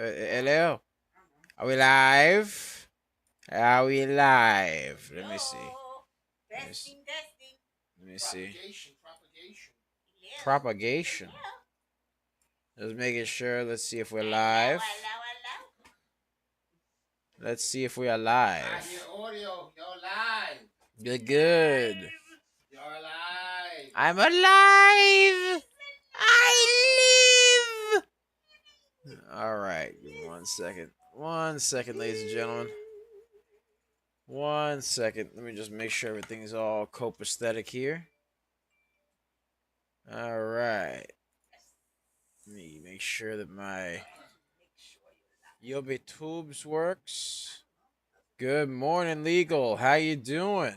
Hello? Are we live? Are we live? Let me see. Let me see. Propagation. Just making sure. Let's see if we're live. Let's see if we are live. I hear audio. You're live. Good, good. You're alive. I'm alive. I live. All right. Give me 1 second. 1 second, ladies and gentlemen. 1 second. Let me just make sure everything's all copacetic here. All right. Let me make sure that my Yobi Tubes works. Good morning, Legal. How you doing?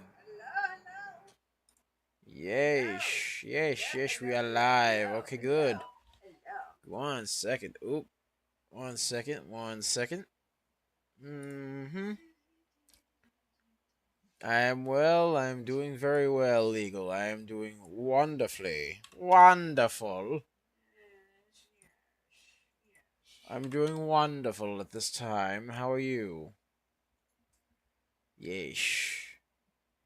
Yes, we are live. Okay, good. 1 second. Oop. 1 second. 1 second. I am well. I am doing very well, Legal. I am doing wonderfully. Wonderful. I'm doing wonderful at this time. How are you? Yes.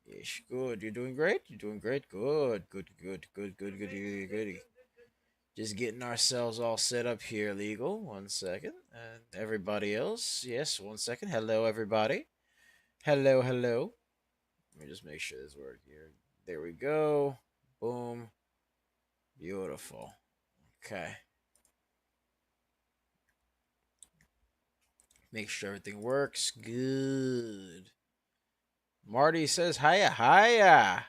Yes, good. You're doing great? You're doing great? Good. Good. Just getting ourselves all set up here, Legal. 1 second. And everybody else. Yes, 1 second. Hello, everybody. Hello. Let me just make sure this works here. There we go. Boom. Beautiful. Okay. Make sure everything works. Good. Marty says, hiya. Hiya.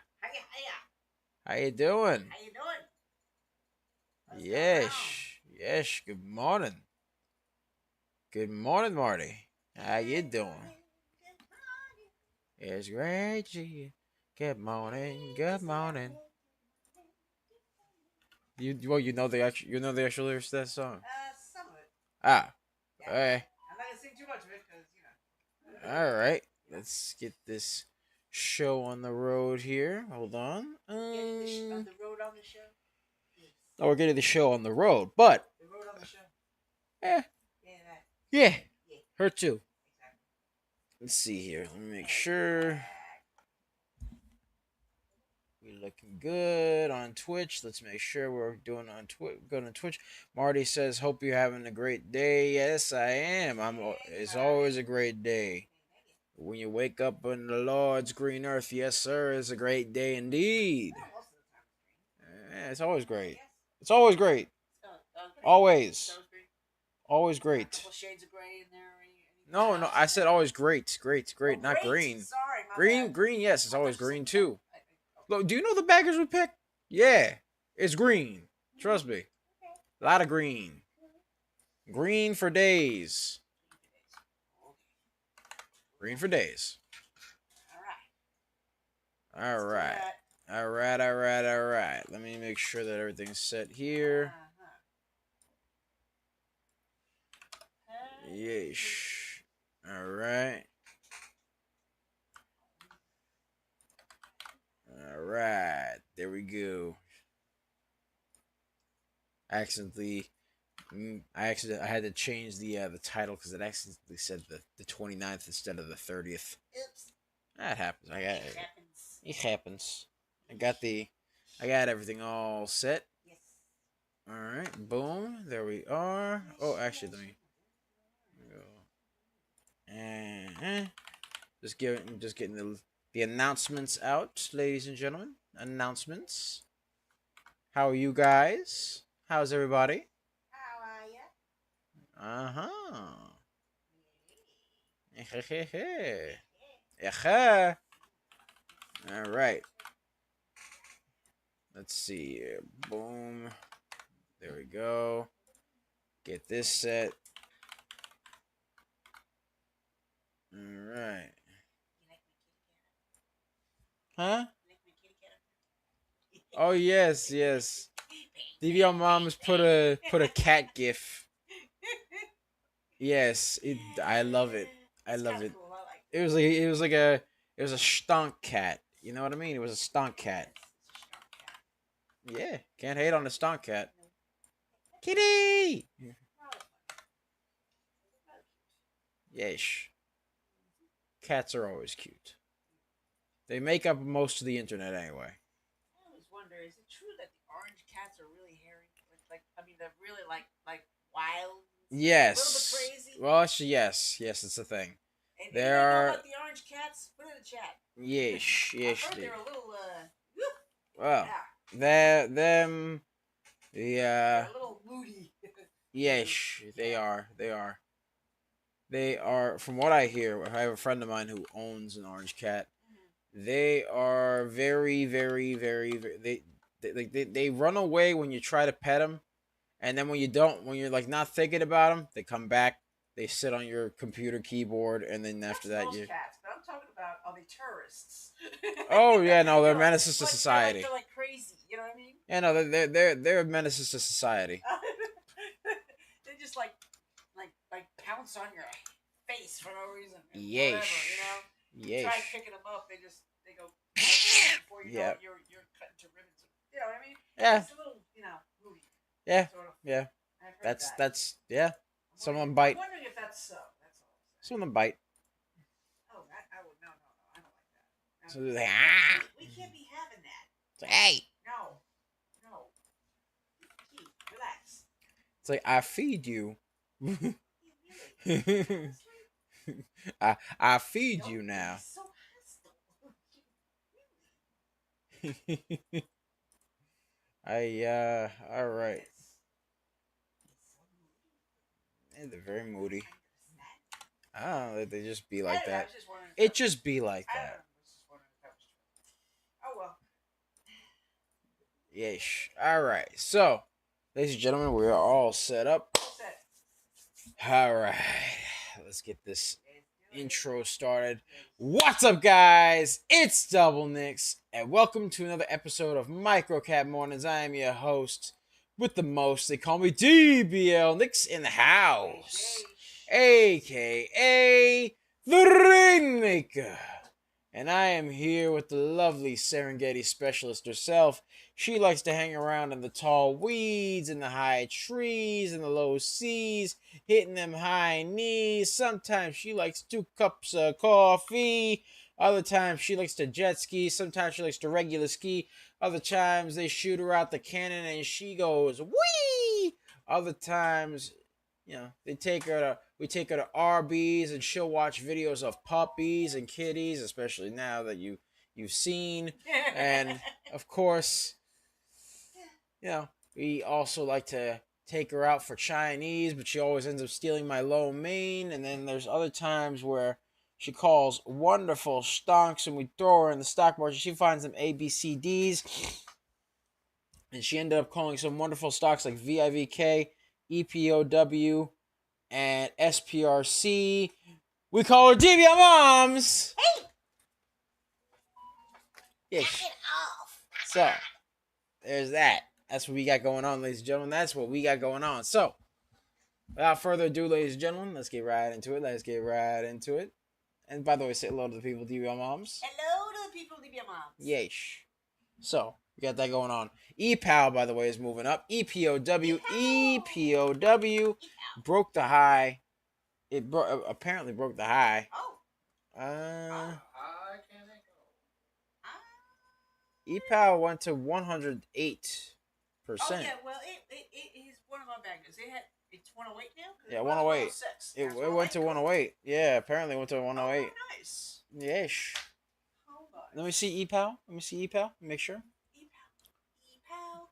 How you doing? How you doing? Yes. Good morning. Good morning, Marty. How you doing? It's great. Good morning. You know the actual lyrics to that song. Some of it. Ah. Yeah. Okay. I'm not gonna sing too much of it because All right. Let's get this show on the road here. Hold on. the road on the show. Oh, we're getting the show on the road, but The road on the show. eh, Yeah. her too. Exactly. Let's see here. Let me make sure we're looking good on Twitch. Let's make sure we're doing on good on Twitch. Marty says, "Hope you're having a great day." Yes, I am. It's always a great day when you wake up on the Lord's green earth. Yes, sir. It's a great day indeed. Yeah, it's always great. It's always great. Always. Always great. Shades of gray in there. No, I said always great, Oh, not green. Sorry, Green, yes, it's always green too. Look, do you know the baggers we picked? Yeah, it's green. Trust me. A lot of green. Green for days. Green for days. All right. Let me make sure that everything's set here. Yeesh. All right. There we go. I had to change the title because it accidentally said the 29th instead of the 30th. Oops. That happens. It happens. I got everything all set. Yes. All right, boom. There we are. Oh, actually, let me go. And just getting the announcements out, ladies and gentlemen. Announcements. How are you guys? How's everybody? How are ya? All right. Let's see. Boom. There we go. Get this set. All right. Huh? Oh yes. DVR Mom's put a cat gif. Yes, I love it. Cool. It was a stonk cat. You know what I mean? It was a stonk cat. Yeah, can't hate on the stonk cat. Kitty. Yeesh. Cats are always cute. They make up most of the internet anyway. I always wonder, is it true that the orange cats are really hairy? Like I mean, they're really like wild. Yes. A little bit crazy. Well, actually, yes. Yes, it's a thing. And There anybody are. know about the orange cats? Put it in the chat. Yeesh. Yeesh. I heard they're a little Well, yeah. them. They're a little moody. Yeesh. They are. They are. They are. From what I hear, I have a friend of mine who owns an orange cat. They are very, very, very, very they run away when you try to pet them, and then when you don't, when you're like not thinking about them, they come back. They sit on your computer keyboard, and then after that, you. Cats, but I'm talking about all the tourists. Oh yeah, no, they're menaces to society. They're like crazy, you know what I mean? Yeah, no, they're menaces to society. They just like pounce on your face for no reason. Yeesh. Whatever, you know. Yeesh. Try picking them up, they go before you know it, you're cut into ribbons. You know what I mean? Yeah. It's a little, movie. Yeah. Sort of. Yeah. That's yeah. Some of them I'm bite. wondering if that's so. That's all. Some of them bite. Oh, I would no. I don't like that. So they're like, we can't be having that. It's like, hey. No. Keith, relax. It's like I feed you. I feed you now. So all right. Yeah, they're very moody. I don't know, they just be like that. It just be like that. Oh well. Yeesh. All right. So, ladies and gentlemen, we are all set up. All right. Let's get this intro started. What's up, guys? It's Double Nicks, and welcome to another episode of Microcat Mornings. I am your host with the most. They call me DBL Nicks in the house, aka the Ringmaker. And I am here with the lovely Serengeti specialist herself. She likes to hang around in the tall weeds, in the high trees, in the low seas, hitting them high knees. Sometimes she likes 2 cups of coffee. Other times she likes to jet ski. Sometimes she likes to regular ski. Other times they shoot her out the cannon and she goes, whee! Other times, we take her to Arby's and she'll watch videos of puppies and kitties, especially now that you've seen. And of course, we also like to take her out for Chinese, but she always ends up stealing my lo mein. And then there's other times where she calls wonderful stonks and we throw her in the stock market. She finds them ABCDs. And she ended up calling some wonderful stocks like VIVK, EPOW, and SPRC. We call her DBL Moms. Hey! Yeah. Knock it off. So, there's that. That's what we got going on, ladies and gentlemen. That's what we got going on. So, without further ado, ladies and gentlemen, let's get right into it. And by the way, say hello to the people, DBL Moms. Hello to the people, DBL Moms. Yeesh. So, we got that going on. EPOW, by the way, is moving up. EPOW broke the high. It apparently broke the high. Oh. EPOW went to 108%. Oh yeah, well it is one of our baggers. It's 108 now. Yeah, 108. It went to 108. Yeah, apparently it went to 108. Oh, nice. Yeesh. Hold on. Let me see EPOW. Make sure. EPOW.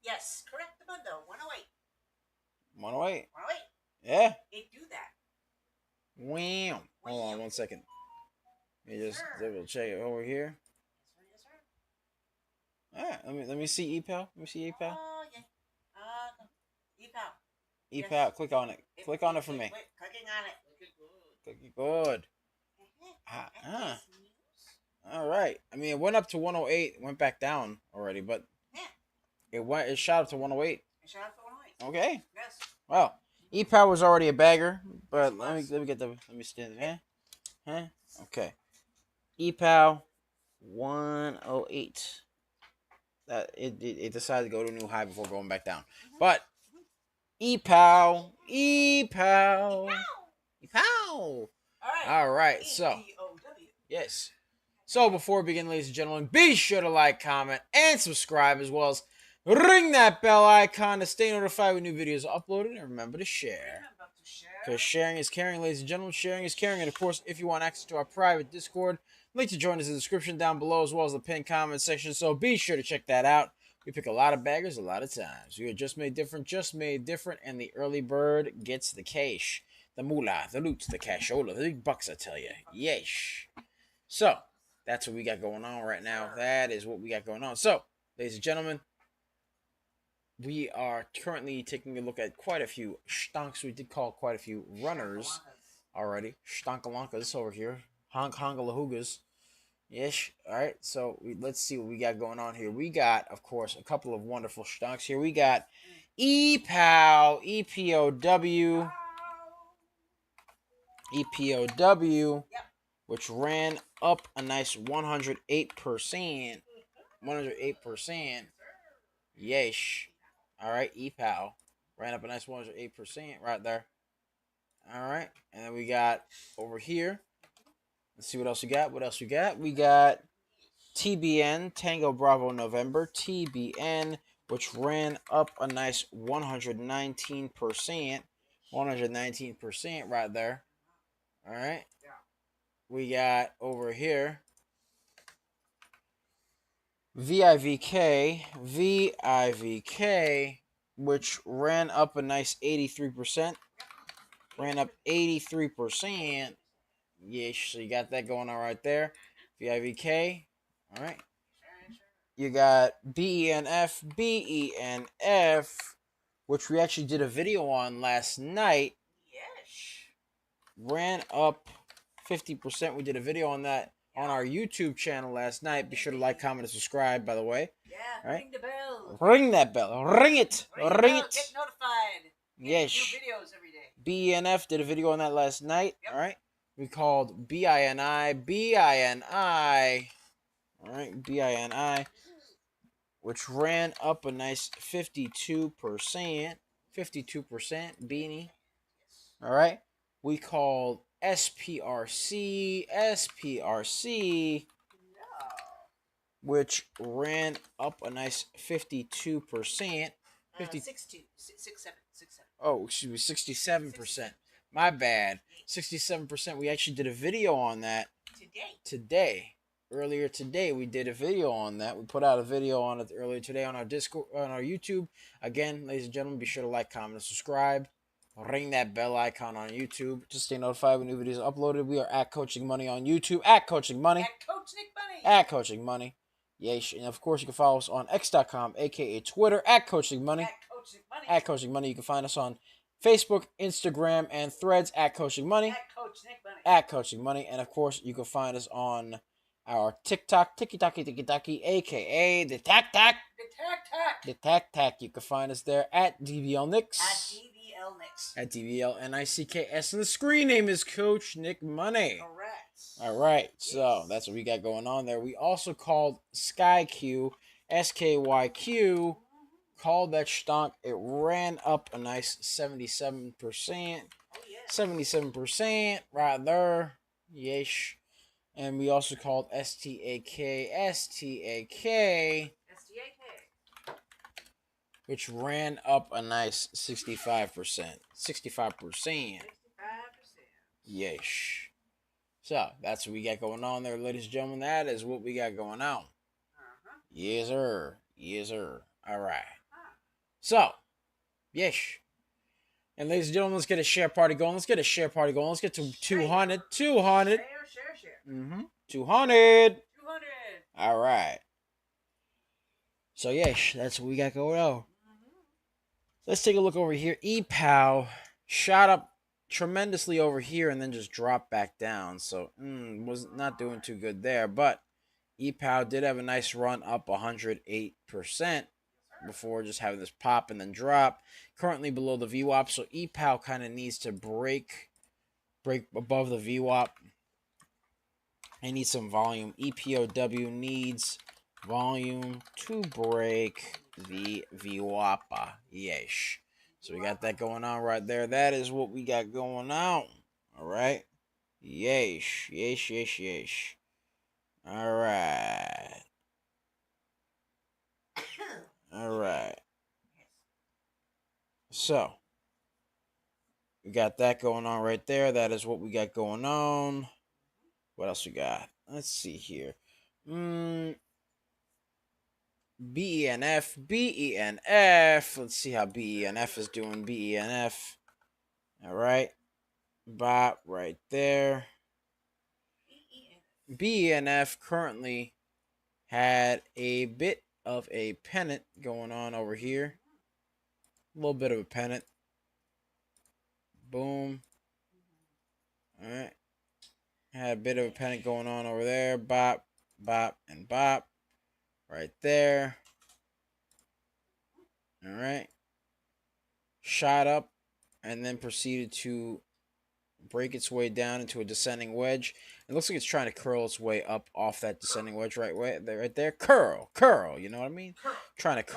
Yes, correct the mundo. 108. 108. 108. Yeah. It do that. Wow. Hold on 1 second. Let me just double check it over here. Yes, sir. Alright, let me see EPOW. Oh yeah. EPOW. EPOW. Yes. Click on it. Click on it for me. Clicking on it. Click it good. All right. I mean, it went up to 108. It went back down already, but it shot up to 108. It shot up to 108. Okay. Yes. Well, EPOW was already a bagger, but let me stand it. Okay. EPOW 108. It decided to go to a new high before going back down. But EPOW, EPOW, EPOW. All right, so yes. So before we begin, ladies and gentlemen, be sure to like, comment, and subscribe, as well as ring that bell icon to stay notified when new videos are uploaded, and remember to share. Because sharing is caring, ladies and gentlemen. Sharing is caring. And of course, if you want access to our private Discord, link to join us in the description down below, as well as the pinned comment section. So be sure to check that out. We pick a lot of baggers a lot of times. We are just made different, and the early bird gets the cash. The moolah, the loot, the cashola, the big bucks, I tell you. Yeesh. So, that's what we got going on right now. That is what we got going on. So, ladies and gentlemen, we are currently taking a look at quite a few stonks. We did call quite a few runners already. Stonkalankas over here. Hongalahugas. Ish. Alright, so let's see what we got going on here. We got, of course, a couple of wonderful stonks here. We got EPOW, EPOW, EPOW, which ran up a nice 108%. 108%. Yeesh. Alright, EPOW. Ran up a nice 108% right there. Alright, and then we got over here. Let's see what else we got. We got TBN, Tango Bravo November, TBN, which ran up a nice 119%. 119% right there. Alright. We got over here VIVK, which ran up a nice 83%. Ran up 83%. Yes, so you got that going on right there. VIVK. All right. You got BENF, which we actually did a video on last night. Yes. Ran up 50%. We did a video on that on our YouTube channel last night. Be sure to like, comment, and subscribe, by the way. Yeah, right? Ring the bell. Ring that bell. Ring it. Ring it. Get notified. Yes. New videos every day. BENF did a video on that last night. Yep. All right. We called BINI. All right. BINI, which ran up a nice 52%. 52% beanie. All right. We called SPRC, which ran up a nice 52%. 67. Oh, excuse me, 67%. My bad. 67%. We actually did a video on that today. Earlier today, we did a video on that. We put out a video on it earlier today on our Discord, on our YouTube. Again, ladies and gentlemen, be sure to like, comment, and subscribe. Ring that bell icon on YouTube to stay notified when new videos are uploaded. We are at Coaching Money on YouTube. At Coaching Money. At Coaching Money. Yes, and of course you can follow us on X.com, aka Twitter, at Coaching Money. At Coaching Money. You can find us on Facebook, Instagram, and Threads at Coaching Money. At Coaching Money. And of course, you can find us on our TikTok, Tiki-Taki, aka the Tac Tac. The Tac Tac. You can find us there at DBL Nicks. At DBL NICKS. And the screen name is Coach Nick Money. Correct. All right. So that's what we got going on there. We also called SKYQ, SKYQ. Called that stonk. It ran up a nice 77%. 77% right there. Yeesh. And we also called STAK, which ran up a nice 65%. 65%. Yeesh. So, that's what we got going on there, ladies and gentlemen. That is what we got going on. Yes, sir. Yes, sir. All right. So, yeesh. And ladies and gentlemen, let's get a share party going. Let's get to 200. 200. Share. 200. All right. So, yeesh, that's what we got going on. Let's take a look over here. EPOW shot up tremendously over here and then just dropped back down. So, was not doing too good there. But EPOW did have a nice run up 108% before just having this pop and then drop. Currently below the VWAP. So, EPOW kind of needs to break above the VWAP. I need some volume. EPOW needs volume to break the VWAP. Yeesh. So we got that going on right there. That is what we got going on. All right. Yeesh. Yeesh, yeesh, yeesh. All right. All right. So we got that going on right there. That is what we got going on. What else we got? Let's see here. BENF, BENF. Let's see how BENF is doing. BENF. All right. Bop right there. BENF currently had a bit of a pennant going on over here. A little bit of a pennant. Boom. All right. Had a bit of a pennant going on over there. Bop, bop, and bop. Right there. All right. Shot up and then proceeded to break its way down into a descending wedge. It looks like it's trying to curl its way up off that descending wedge right there. Curl, curl. You know what I mean? Trying to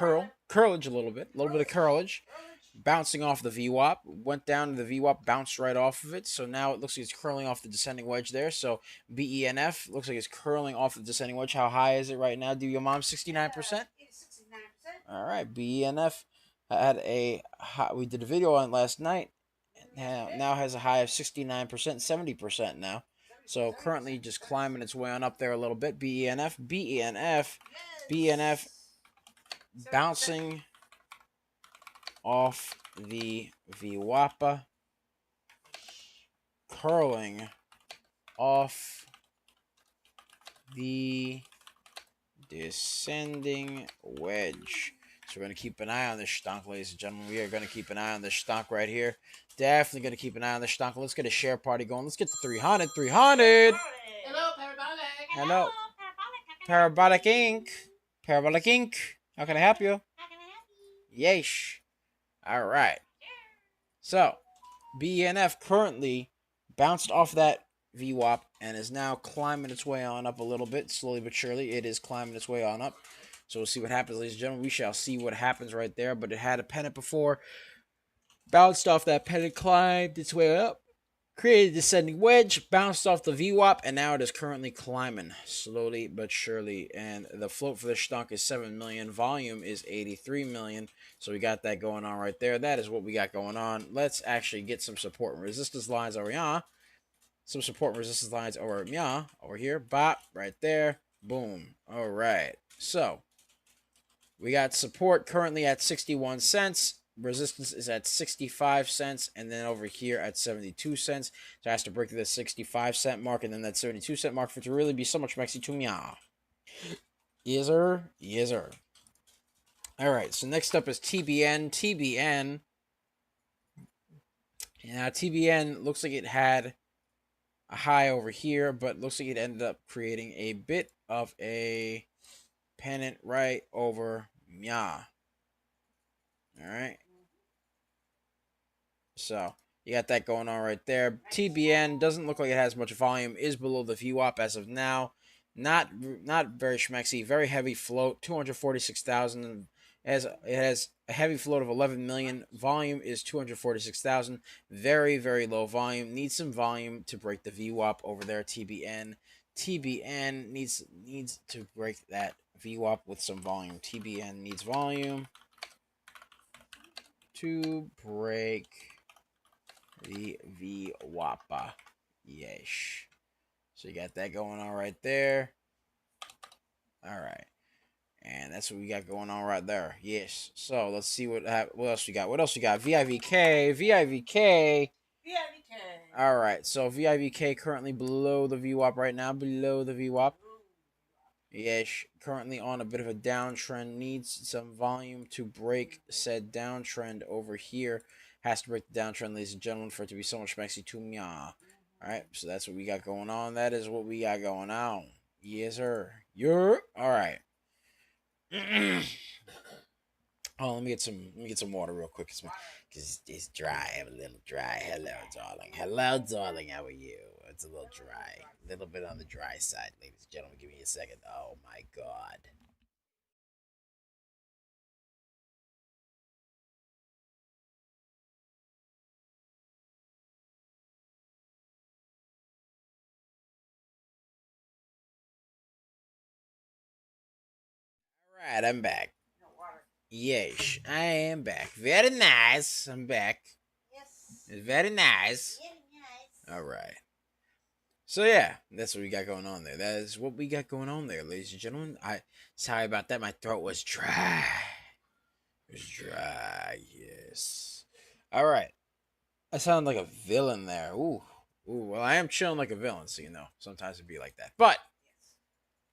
curlage a little bit of curlage. Bouncing off the VWAP, went down to the VWAP, bounced right off of it. So now it looks like it's curling off the descending wedge there. So BENF looks like it's curling off the descending wedge. How high is it right now? Do your mom 69%? All right, BENF had we did a video on it last night. Now has a high of 69%, 70% now. So currently just climbing its way on up there a little bit. BENF, BENF, BENF bouncing off the VWAPA, curling off the descending wedge. So we're going to keep an eye on this stonk, ladies and gentlemen. We are going to keep an eye on this stonk right here. Definitely going to keep an eye on this stonk. Let's get a share party going. Let's get to 300. 300. Hello, Parabolic. Hello. Parabolic Inc. Parabolic Inc. How can I help you? Yeesh. All right. So, BENF currently bounced off that VWAP and is now climbing its way on up a little bit. Slowly but surely, it is climbing its way on up. So we'll see what happens, ladies and gentlemen. We shall see what happens right there. But it had a pennant before. Bounced off that pennant, climbed its way up. Created a descending wedge, bounced off the VWAP, and now it is currently climbing slowly but surely. And the float for this stock is 7 million. Volume is 83 million. So we got that going on right there. That is what we got going on. Let's actually get some support and resistance lines over here. Some support and resistance lines over here. Bop, right there. Boom. All right. So we got support currently at 61 cents. Resistance is at 65 cents, and then over here at 72 cents. So it has to break through the 65-cent mark, and then that 72-cent mark for it to really be so much maxi to me. Yes, sir. Yes, sir. All right, so next up is TBN. TBN. Now, TBN looks like it had a high over here, but looks like it ended up creating a bit of a pennant right over All right. So you got that going on right there. TBN doesn't look like it has much volume. Is below the VWAP as of now. Not very schmexy. Very heavy float. 246,000. It has a heavy float of 11 million. Volume is 246,000. Very low volume. Needs some volume to break the VWAP over there. TBN. TBN needs to break that VWAP with some volume. TBN needs volume to break the VWAPA. Yeesh. So you got that going on right there. All right. And that's what we got going on right there. Yes. So let's see what else we got. What else we got? VIVK. VIVK. VIVK. All right. So VIVK currently below the VWAP right now. Below the VWAP. Yes. Currently on a bit of a downtrend. Needs some volume to break said downtrend over here. Has to break the downtrend, ladies and gentlemen, for it to be so much maxi to me. All right, so that's what we got going on. That is what we got going on. Yes, sir. You're all right. Oh, let me get some water real quick, because it's dry. I'm a little dry. Hello, darling. Hello, darling. How are you? It's a little dry. A little bit on the dry side, ladies and gentlemen. Give me a second. Oh my God. Alright, I'm back. No water. Yes, I am back. Very nice. I'm back. Yes. It's very nice. Very nice. Alright. So yeah, that's what we got going on there. That is what we got going on there, ladies and gentlemen. Sorry about that. My throat was dry. It was dry, yes. Alright. I sound like a villain there. Ooh. Ooh, well I am chilling like a villain, so you know. Sometimes it'd be like that. But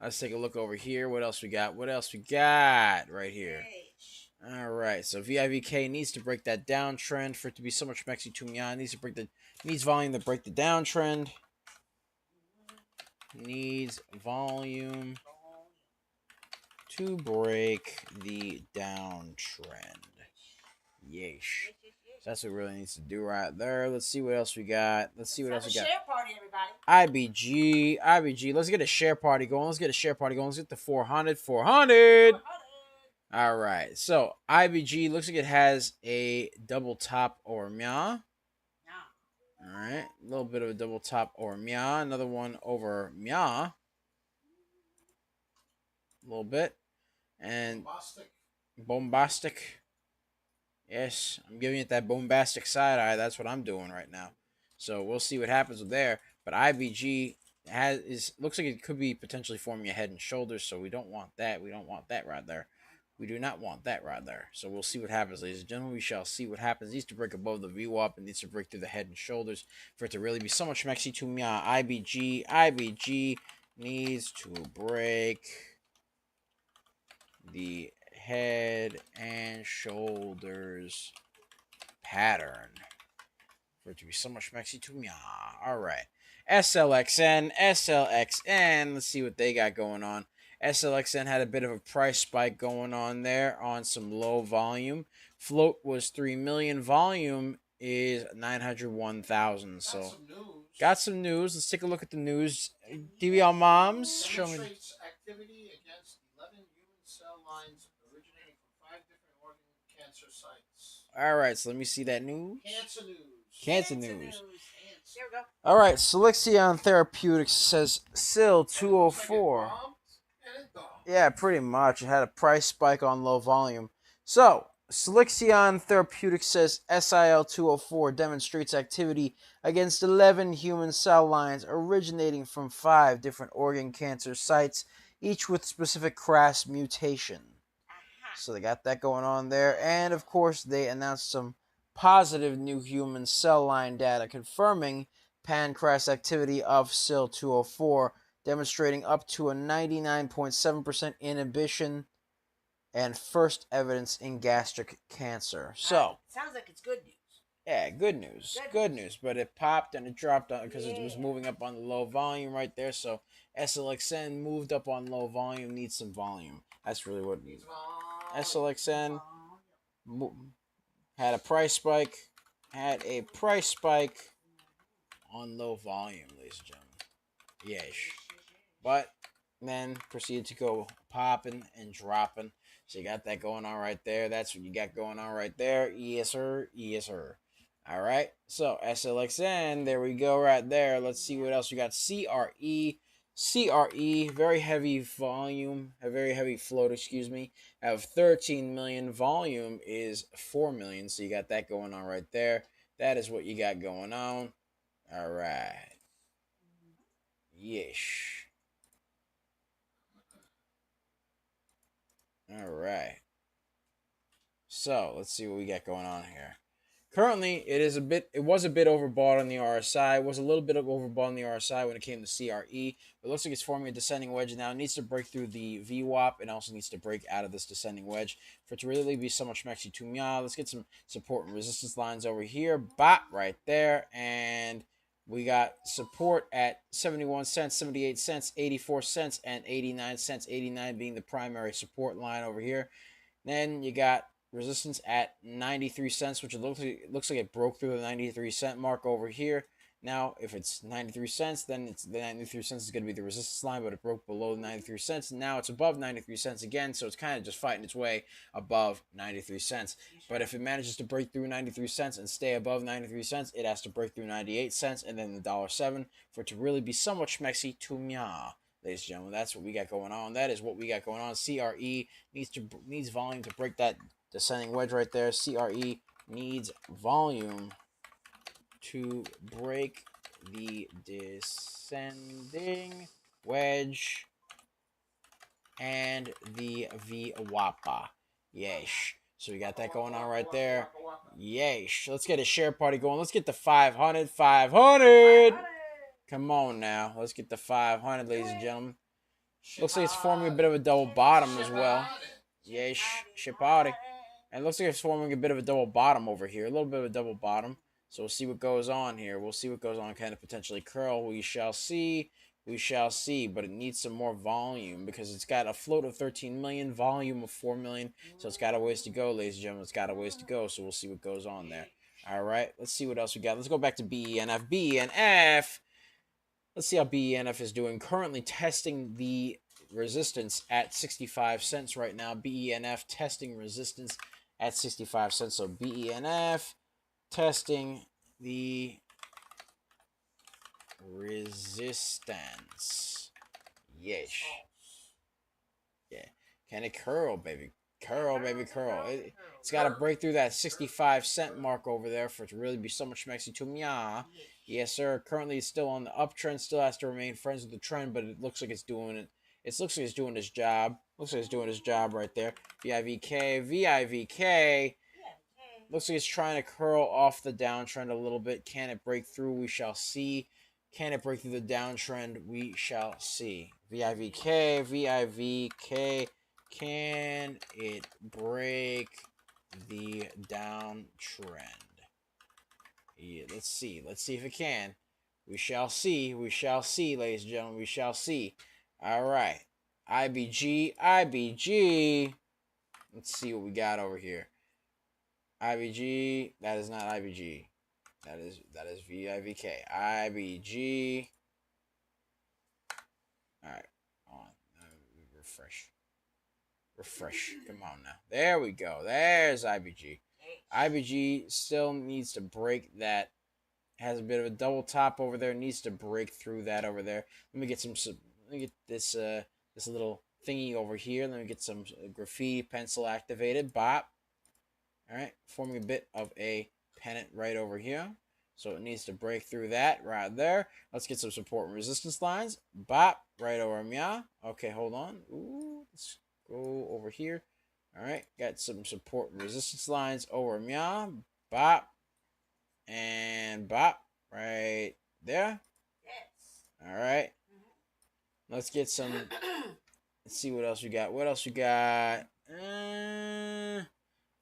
Yes. let's take a look over here. What else we got? What else we got right here? H. All right, so VIVK needs to break that downtrend for it to be so much Mexi Tumia. Needs volume to break the downtrend. Needs volume to break the downtrend. Yeesh. So that's what it really needs to do right there. Let's see what else we got. Let's see what else we got. Share party, everybody. IBG. Let's get a share party going. Let's get the 400. 400. All right. So IBG looks like it has a double top or mya. All right. A little bit of a double top or mya. Another one over mya. A little bit. And bombastic. Yes, I'm giving it that bombastic side eye. That's what I'm doing right now. So we'll see what happens with there. But IBG looks like it could be potentially forming a head and shoulders. So we don't want that. We don't want that right there. We do not want that right there. So we'll see what happens, ladies and gentlemen. We shall see what happens. It needs to break above the VWAP. It needs to break through the head and shoulders for it to really be so much Mexi to me. IBG needs to break the head and shoulders pattern for it to be so much Mexi to me. All right. SLXN. Let's see what they got going on. SLXN had a bit of a price spike going on there on some low volume. Float was 3 million. Volume is 901,000. So got some news. Let's take a look at the news. DVL moms, show me. Activity against 11 human cell lines originating from 5 different organ cancer sites. All right, so let me see that news. Cancer news. There we go. All right, Selexion Therapeutics says SIL 204. Yeah, pretty much. It had a price spike on low volume. So, Selexion Therapeutics says SIL 204 demonstrates activity against 11 human cell lines originating from 5 different organ cancer sites, each with specific KRAS mutation. So they got that going on there. And, of course, they announced some positive new human cell line data confirming pan-KRAS activity of SIL 204, demonstrating up to a 99.7% inhibition and first evidence in gastric cancer. So sounds like it's good news. Yeah, good news. Good news. But it popped and it dropped because it was moving up on the low volume right there. So SLXN moved up on low volume, needs some volume. That's really what it needs. SLXN had a price spike. On low volume, ladies and gentlemen. Yes. But then proceeded to go popping and dropping. So you got that going on right there. That's what you got going on right there. Yes, sir. Yes, sir. All right. So SLXN, there we go right there. Let's see what else we got. CRE, very heavy volume, a very heavy float, excuse me. Have 13 million. Volume is 4 million. So you got that going on right there. That is what you got going on. All right. Yes. All right. So let's see what we got going on here. Currently, it was a bit overbought on the RSI. It was a little bit of overbought on the RSI when it came to CRE. It looks like it's forming a descending wedge now. It needs to break through the VWAP and also needs to break out of this descending wedge for it to really be so much Mexi Tumia. Let's get some support and resistance lines over here. Bop right there. And we got support at 71 cents, 78 cents, 84 cents, and 89 cents. 89 being the primary support line over here. Then you got resistance at 93 cents, which looks like it broke through the 93 cent mark over here. Now, if it's 93 cents, then the 93 cents is going to be the resistance line, but it broke below 93 cents. And now it's above 93 cents again, so it's kind of just fighting its way above 93 cents. But if it manages to break through 93 cents and stay above 93 cents, it has to break through 98 cents and then the $1.07 for it to really be somewhat schmexy to mya. ladies and gentlemen. That's what we got going on. That is what we got going on. CRE needs volume to break that descending wedge right there. CRE needs volume to break the descending wedge and the VWAPA. Yeesh. So we got that going on right there. Yeesh. Let's get a share party going. Let's get the 500. 500. Come on now. Let's get the 500, ladies and gentlemen. Looks like it's forming a bit of a double bottom as well. Yeesh. Shipati. And it looks like it's forming a bit of a double bottom over here. A little bit of a double bottom. So we'll see what goes on here. We'll see what goes on. Can it potentially curl? We shall see. We shall see. But it needs some more volume because it's got a float of 13 million, volume of 4 million. So it's got a ways to go, ladies and gentlemen. It's got a ways to go. So we'll see what goes on there. All right. Let's see what else we got. Let's go back to BENF. BENF. Let's see how BENF is doing. Currently testing the resistance at 65 cents right now. BENF testing resistance at 65 cents. So BENF testing the resistance. Yes. Yeah. Can it curl, baby? Curl, baby, curl. It's got to break through that 65-cent mark over there for it to really be so much maxi to me. Yes, sir. Currently, it's still on the uptrend. Still has to remain friends with the trend, but it looks like it's doing it. It looks like it's doing its job. Looks like it's doing its job right there. VIVK, VIVK. Looks like it's trying to curl off the downtrend a little bit. Can it break through? We shall see. Can it break through the downtrend? We shall see. VIVK, VIVK. Can it break the downtrend? Yeah, let's see. Let's see if it can. We shall see. We shall see, ladies and gentlemen. We shall see. All right. IBG, IBG. Let's see what we got over here. IBG. That is not IBG. That is VIVK. IBG. All right. On. Refresh. Refresh. Come on now. There we go. There's IBG. IBG still needs to break that. Has a bit of a double top over there. Needs to break through that over there. Let me get some. Let me get this this little thingy over here. Let me get some graffiti pencil activated. Bop. All right, forming a bit of a pennant right over here. So it needs to break through that right there. Let's get some support and resistance lines. Bop. Right over meow. Okay, hold on. Ooh, let's go over here. All right, got some support and resistance lines over meow. Bop. And bop. Right there. Yes. All right. Let's get some. Let's see what else we got. What else we got?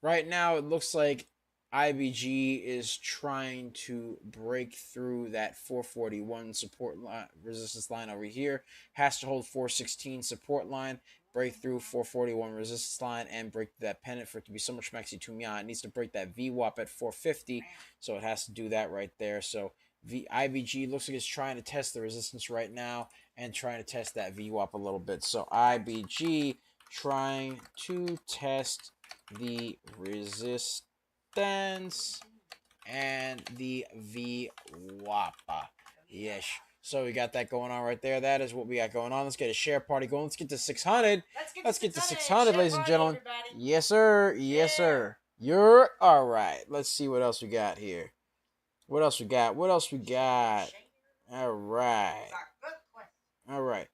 Right now, it looks like IBG is trying to break through that 441 support line, resistance line over here. Has to hold 416 support line, break through 441 resistance line, and break that pennant for it to be so much maxi to me. It needs to break that VWAP at 450, so it has to do that right there. So IBG looks like it's trying to test the resistance right now and trying to test that VWAP a little bit. So IBG trying to test the resistance and the VWAPA. Yes. So we got that going on right there. That is what we got going on. Let's get a share party going. Let's get to 600. Let's get to 600, ladies and gentlemen. Everybody. Yes, sir. Yes, sir. You're all right. Let's see what else we got here. What else we got? What else we got? All right. All right.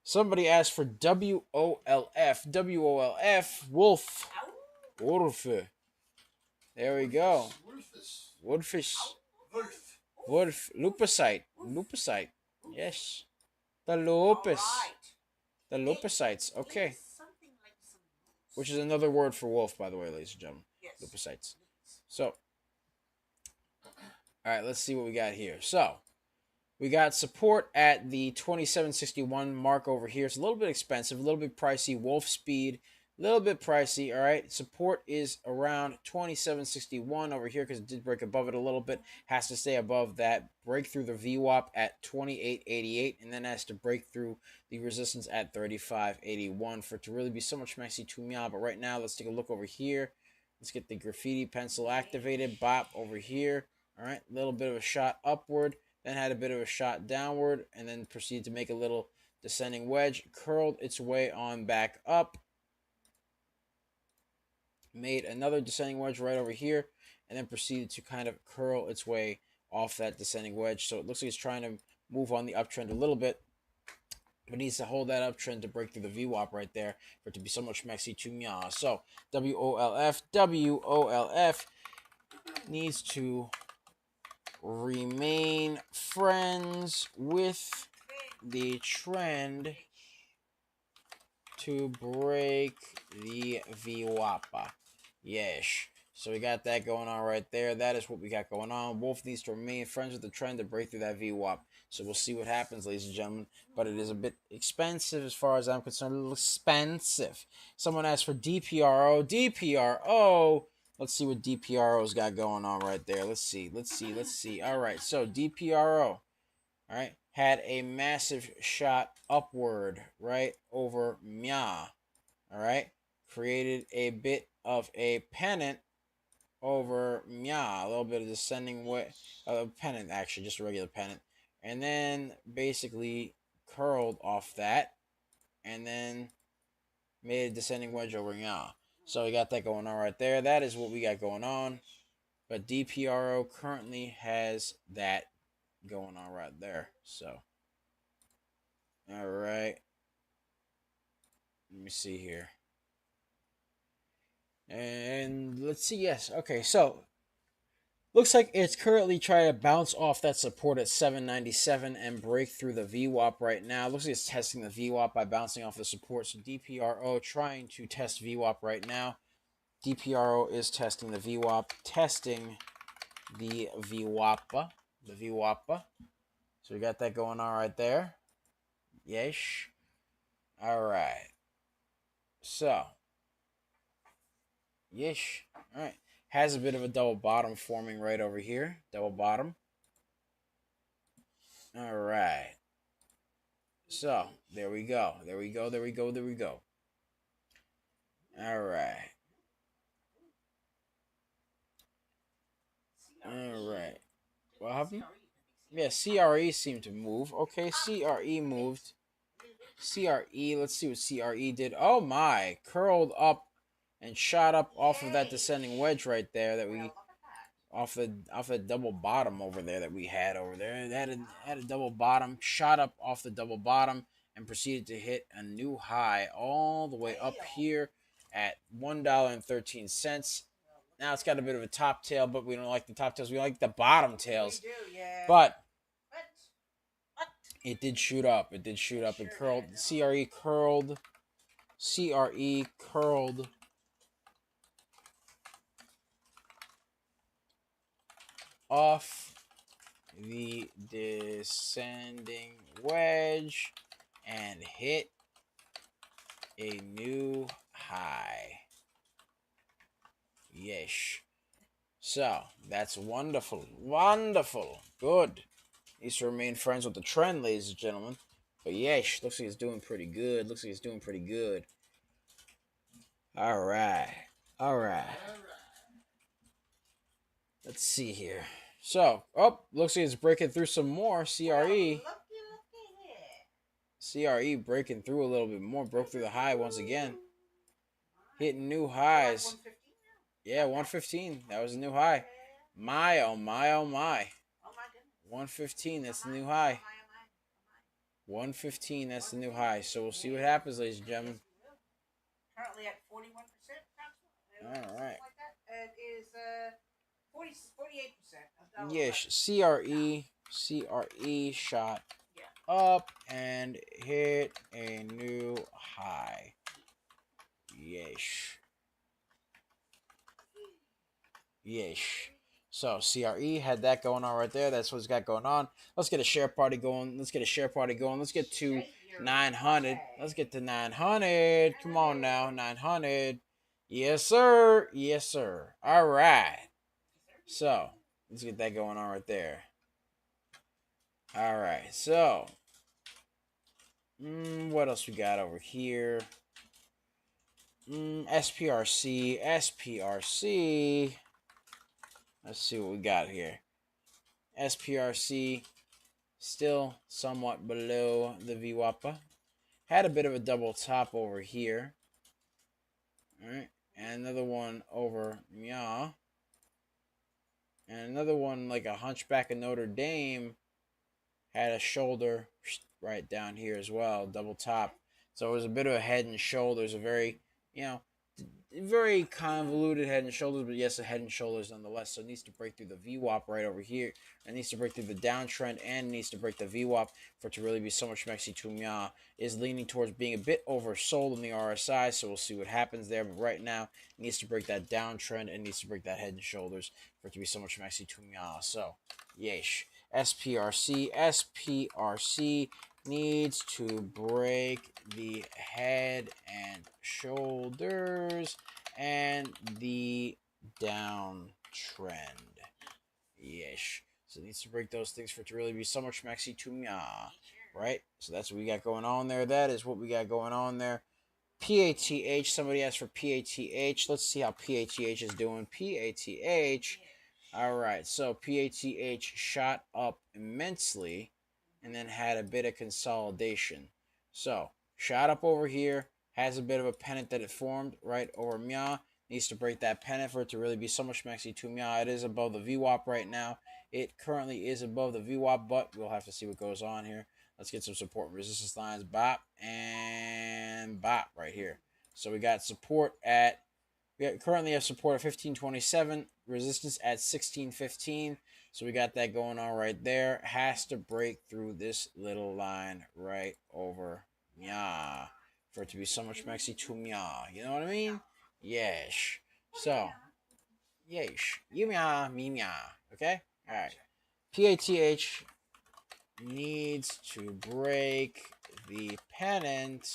Somebody asked for WOLF. WOLF. Wolf. Wolf. There we go. Wolfish. Wolf. Leukocyte. Leukocyte. Yes. The lupus. The leukocytes. Okay. Which is another word for wolf, by the way, ladies and gentlemen. Leukocytes. So. All right, let's see what we got here. So, we got support at the 2761 mark over here. It's a little bit expensive, a little bit pricey. Wolf speed, a little bit pricey. All right, support is around 2761 over here because it did break above it a little bit. Has to stay above that. Break through the VWAP at 2888, and then has to break through the resistance at 3581 for it to really be so much maxi to me. But right now, let's take a look over here. Let's get the graffiti pencil activated. Bop over here. All right, a little bit of a shot upward, then had a bit of a shot downward, and then proceeded to make a little descending wedge, curled its way on back up, made another descending wedge right over here, and then proceeded to kind of curl its way off that descending wedge. So it looks like it's trying to move on the uptrend a little bit, but needs to hold that uptrend to break through the VWAP right there for it to be so much mexy to mya. So WOLF needs to remain friends with the trend to break the VWAP. Yes. So we got that going on right there. That is what we got going on. Wolf needs to remain friends with the trend to break through that VWAP. So we'll see what happens, ladies and gentlemen. But it is a bit expensive as far as I'm concerned. A little expensive. Someone asked for DPRO. DPRO. Let's see what DPRO's got going on right there. Let's see. All right. So DPRO. All right. Had a massive shot upward right over mya. All right. Created a bit of a pennant over mya, a little bit of descending way, pennant actually, just a regular pennant, and then basically curled off that, and then made a descending wedge over mya. So we got that going on right there. That is what we got going on. But DPRO currently has that going on right there. So, all right. Let me see here. And let's see. Yes. Okay. So looks like it's currently trying to bounce off that support at 797 and break through the VWAP right now. Looks like it's testing the VWAP by bouncing off the support. So DPRO trying to test VWAP right now. DPRO is testing the VWAP. Testing the VWAP. The VWAP. So we got that going on right there. Yes. All right. So. Yes. All right. Has a bit of a double bottom forming right over here. Double bottom. All right. So, there we go. There we go. All right. All right. What happened? Yeah, CRE seemed to move. Okay, CRE moved. CRE, let's see what CRE did. Oh my, curled up and shot up off of that descending wedge right there that we off the double bottom over there that we had over there. That had a double bottom, shot up off the double bottom, and proceeded to hit a new high all the way up here at $1.13. Now it's got a bit of a top tail, but we don't like the top tails. We like the bottom tails. We do, yeah. But What? it did shoot up. It curled. CRE curled. CRE curled. Off the descending wedge and hit a new high. Yes. So that's wonderful. Wonderful. Good. Needs to remain friends with the trend, ladies and gentlemen. But yes, looks like it's doing pretty good. All right. Let's see here. So, looks like it's breaking through some more. CRE. CRE breaking through a little bit more. Broke through the high once again. Hitting new highs. Yeah, 115. That was a new high. My, oh my, oh my. 115, that's the new high. 115, that's the new high. So we'll see what happens, ladies and gentlemen. Currently at 41%. All right. Like that. It is 48%. Yes, CRE shot up and hit a new high. Yes. So CRE had that going on right there. That's what it's got going on. Let's get a share party going. Let's get to 900. Let's get to 900. Come on now, 900. Yes, sir. All right. So let's get that going on right there. All right. So, what else we got over here? SPRC. Let's see what we got here. SPRC still somewhat below the VWAP. Had a bit of a double top over here. All right, and another one over yeah, and another one like a Hunchback of Notre Dame had a shoulder right down here as well, double top. So it was a bit of a head and shoulders, a very, you know, very convoluted head and shoulders, but yes, a head and shoulders nonetheless. So it needs to break through the VWAP right over here. It needs to break through the downtrend and needs to break the VWAP for it to really be so much Mexi Tumya. Is leaning towards being a bit oversold in the RSI, so we'll see what happens there. But right now, it needs to break that downtrend and needs to break that head and shoulders for it to be so much Mexi Tumya. So, yeesh. SPRC needs to break the head and shoulders and the downtrend. Yes. So it needs to break those things for it to really be so much Maxi Tumya. Right? So that's what we got going on there. That is what we got going on there. PATH. Somebody asked for PATH. Let's see how PATH is doing. PATH. All right. So PATH shot up immensely and then had a bit of consolidation. So shot up over here, has a bit of a pennant that it formed right over Mya. Needs to break that pennant for it to really be so much Maxi to Mya. It is above the VWAP right now. It currently is above the VWAP, but we'll have to see what goes on here. Let's get some support and resistance lines. Bop and bop right here. So we got support at, we currently have support at 1527, resistance at 1615. So we got that going on right there. Has to break through this little line right over Mya for it to be so much Maxi to Mya. You know what I mean? Yes. So, yes. You Mya, me Mya. Okay? Alright. PATH needs to break the pennant.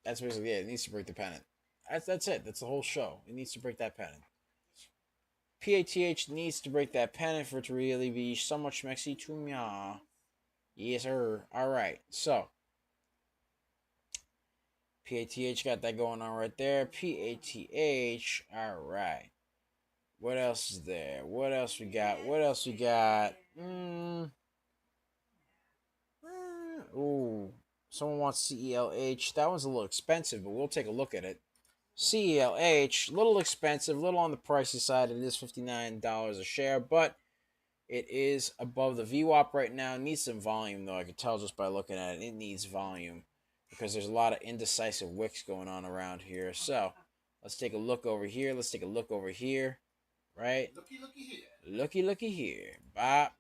That's basically it. It needs to break the pennant. That's it. That's the whole show. It needs to break that pennant. PATH needs to break that pennant for it to really be so much Mexi to Mya. Yes, sir. Alright. So, PATH got that going on right there. PATH. Alright. What else is there? What else we got? What else we got? Ooh. Someone wants CELH. That one's a little expensive, but we'll take a look at it. CELH, a little expensive, a little on the pricey side. It is $59 a share, but it is above the VWAP right now. It needs some volume, though. I can tell just by looking at it. It needs volume because there's a lot of indecisive wicks going on around here. So let's take a look over here. Let's take a look over here. Right? Looky here. Looky here. Bop.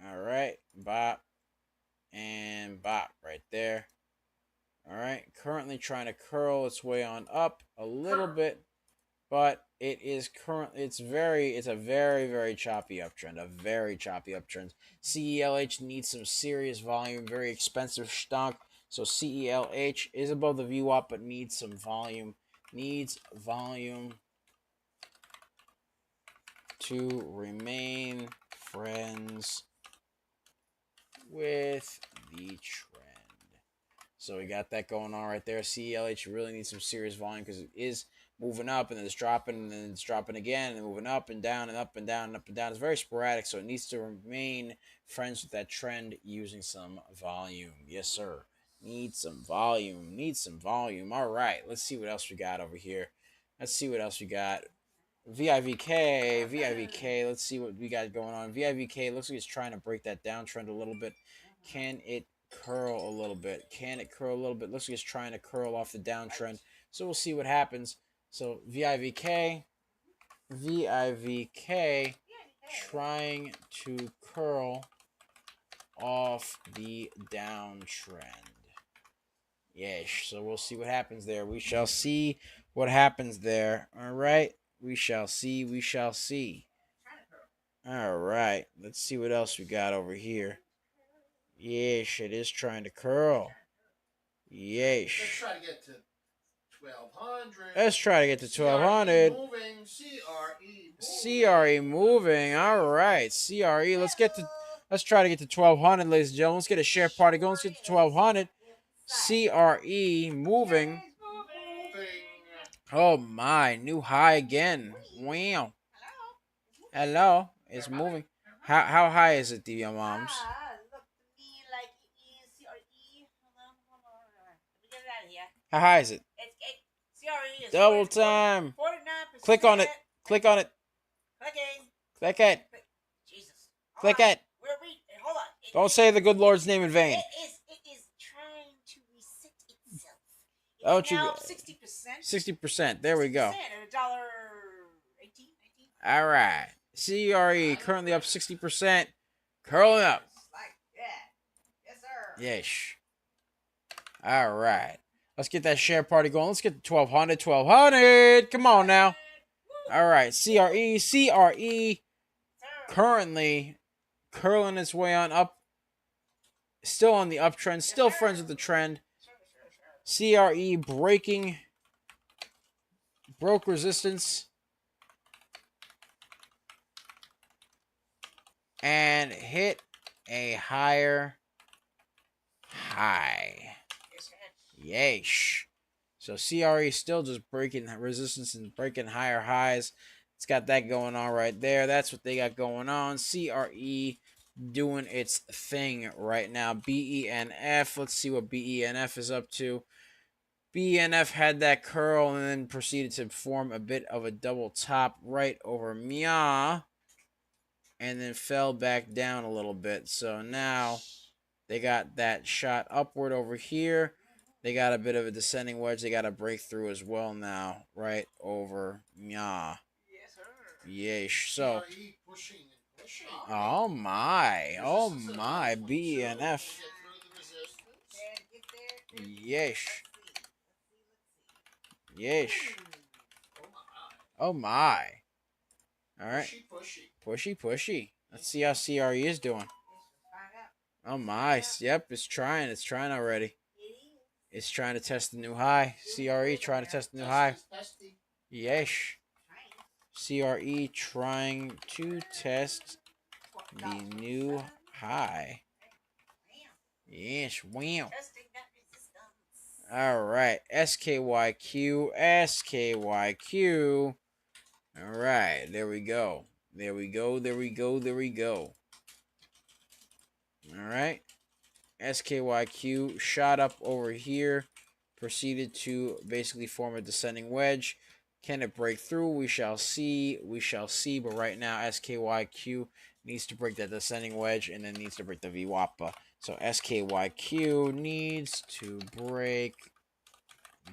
All right. Bop. And bop right there. All right. Currently trying to curl its way on up a little bit, but it is currently, it's a very choppy uptrend. A very choppy uptrend. CELH needs some serious volume. Very expensive stock. So CELH is above the VWAP, but needs some volume. Needs volume to remain friends with the trend. So we got that going on right there. CELH really needs some serious volume because it is moving up and then it's dropping and then it's dropping again and moving up and down and up and down and up and down. It's very sporadic, so it needs to remain friends with that trend using some volume. Yes, sir. Need some volume. Need some volume. All right. Let's see what else we got over here. Let's see what else we got. VIVK, let's see what we got going on. VIVK looks like it's trying to break that downtrend a little bit. Can it curl a little bit? Can it curl a little bit? Looks like it's trying to curl off the downtrend. So we'll see what happens. So VIVK trying to curl off the downtrend. Yes, so we'll see what happens there. We shall see what happens there. All right. We shall see. We shall see. All right. Let's see what else we got over here. Yes, it is trying to curl. Yes. Let's try to get to 1200. Let's try to get to 1200. Moving. CRE moving. All right. CRE. Let's try to get to 1200, ladies and gentlemen. Let's get a share party going. Let's get to 1200. CRE moving. Oh my, new high again. Wow. Hello. It's moving. How high is it, DVM Moms? here. How high is it? CRE is Double time. 49%. Click on it. Click on it. Clicking. Click it. Jesus. Click it. Hold on. Don't say the good Lord's name in vain. It is trying to reset itself. Don't It's you? now 60%. 60%. There we go. At $1.18. All right. CRE currently up 60%. Curling up. Like that. Yes, sir. Yeesh. All right. Let's get that share party going. Let's get the 1200. 1200. Come on now. All right. CRE currently curling its way on up. Still on the uptrend. Still friends with the trend. CRE broke resistance. And hit a higher high. Yeesh. So CRE still just breaking resistance and breaking higher highs. It's got that going on right there. That's what they got going on. CRE doing its thing right now. BENF. Let's see what BENF is up to. BENF had that curl and then proceeded to form a bit of a double top right over Mia. And then fell back down a little bit. So now they got that shot upward over here. They got a bit of a descending wedge. They got a breakthrough as well now, right over Mia. Yes, sir. Yeesh. So, Pushing and pushing. oh my, BENF. Yeesh. Yeesh. Oh my. All right. Pushy. Let's see how CRE is doing. Oh my. Yep, it's trying. It's trying already. It's trying to test the new high. CRE trying to test the new high. Yeesh. CRE trying to test the new high. Yes, wow. All right. SKYQ. All right. There we go. All right. SKYQ shot up over here. Proceeded to basically form a descending wedge. Can it break through? We shall see. But right now, SKYQ needs to break that descending wedge and then needs to break the VWAP. So SKYQ needs to break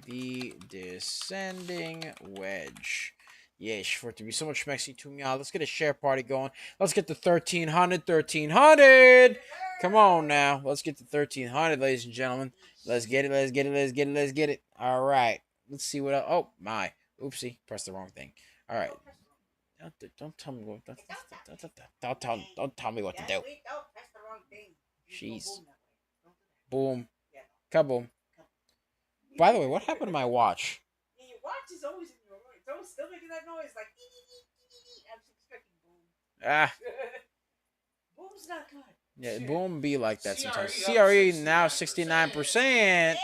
the descending wedge. Yes, for it to be so much mexy to me. Let's get a share party going. Let's get the 1300. Come on now. Let's get the 1300, ladies and gentlemen. Let's get it. All right. Let's see what else. Oh, my. Oopsie. Pressed the wrong thing. All right. Don't tell me what. Don't tell me what to do. Jeez. Boom. Kaboom. By the way, what happened to my watch? Yeah, your watch is always in your room. It's always still making that noise like I'm expecting boom. Ah. Boom's not good. Yeah, boom be like that sometimes. CRE now 69%.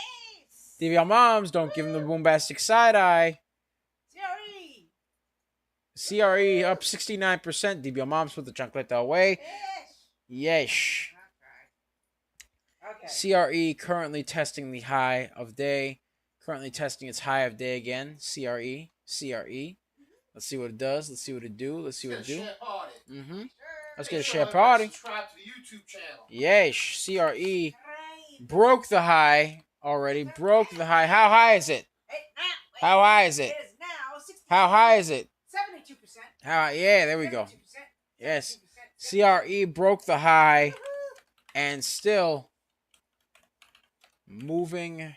DVL moms, don't give them the boombastic side eye. CRE up 69%. DVL moms put the chocolate away. Yes. CRE currently testing the high of day. Currently testing its high of day again. CRE. Let's see what it does. Let's see what it do. Let's get a share party. Subscribe to the YouTube channel. Yes, CRE broke the high already. Broke the high. How high is it? How high is it? How high is it? 72%. Yeah, there we go. Yes. CRE broke the high and still moving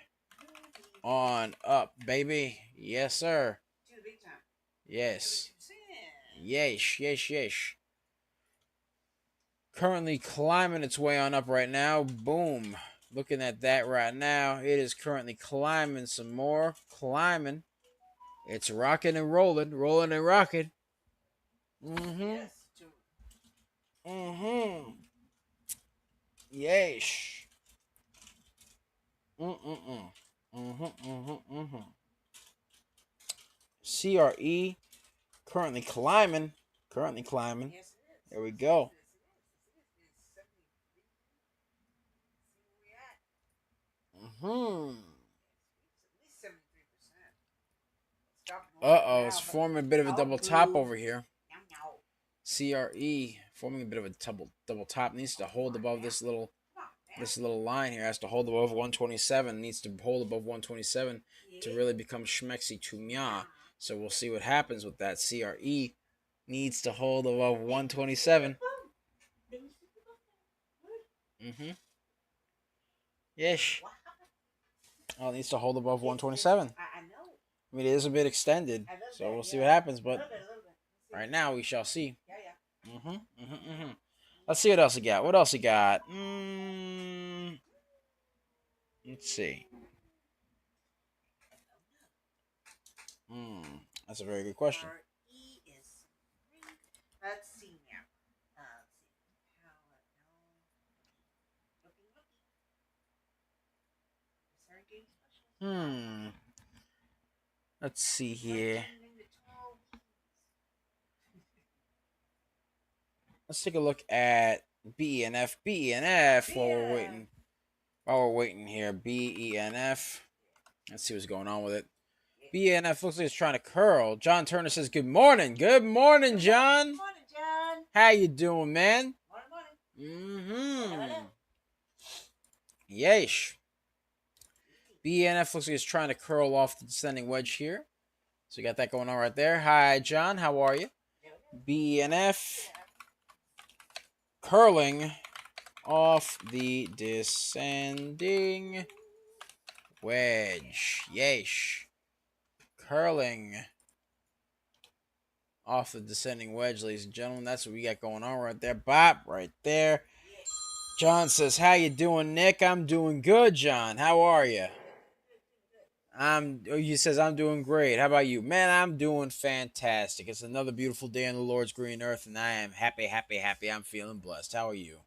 on up, baby. Yes, sir. Yes. Yes. Currently climbing its way on up right now. Boom. Looking at that right now. It is currently climbing some more. Climbing. It's rocking and rolling. Rolling and rocking. Yes. CRE currently climbing. There we go. Uh-oh, it's forming a bit of a double top over here. Meow, meow. CRE forming a bit of a double top. Needs to hold above this little line here. Has to hold above 127. Needs to hold above 127 to really become schmexy to mya. So we'll see what happens with that. CRE needs to hold above 127. Yes. Oh, it needs to hold above 127. I know. I mean, it is a bit extended, so we'll see what happens. But right now, we shall see. Yeah. Let's see what else he got. What else he got? Let's see. That's a very good question. Let's see now. Let's see here. Let's take a look at BENF. BENF while we're waiting here. BENF. Let's see what's going on with it. BENF looks like it's trying to curl. John Turner says, good morning. Good morning, John. Good morning, John. How you doing, man? Morning. Yeesh. BENF looks like it's trying to curl off the descending wedge here. So you got that going on right there. Hi, John. How are you? BENF curling off the descending wedge. Yeesh. Curling off the descending wedge, ladies and gentlemen. That's what we got going on right there. Bop, right there. John says, how you doing, Nick? I'm doing good, John. How are you? He says, I'm doing great. How about you? Man, I'm doing fantastic. It's another beautiful day on the Lord's green earth, and I am happy. I'm feeling blessed. How are you?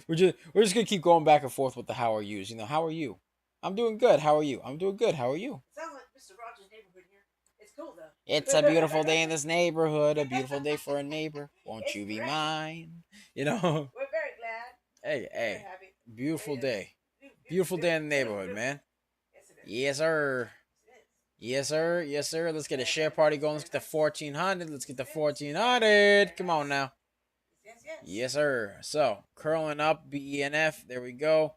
we're just gonna keep going back and forth with the how are yous. You know, how are you? I'm doing good. How are you? I'm doing good. How are you? Sounds like Mr. Rogers' neighborhood here. It's cool though. It's a beautiful day in this neighborhood. A beautiful day for a neighbor. Won't you be mine? You know. We're very glad. Hey. Beautiful day. Beautiful day in the neighborhood, man. Yes, sir. Yes, sir. Yes, sir. Let's get a share party going. Let's get the 1400. Let's get the 1400. Come on now. Yes, sir. So, curling up, BENF. There we go.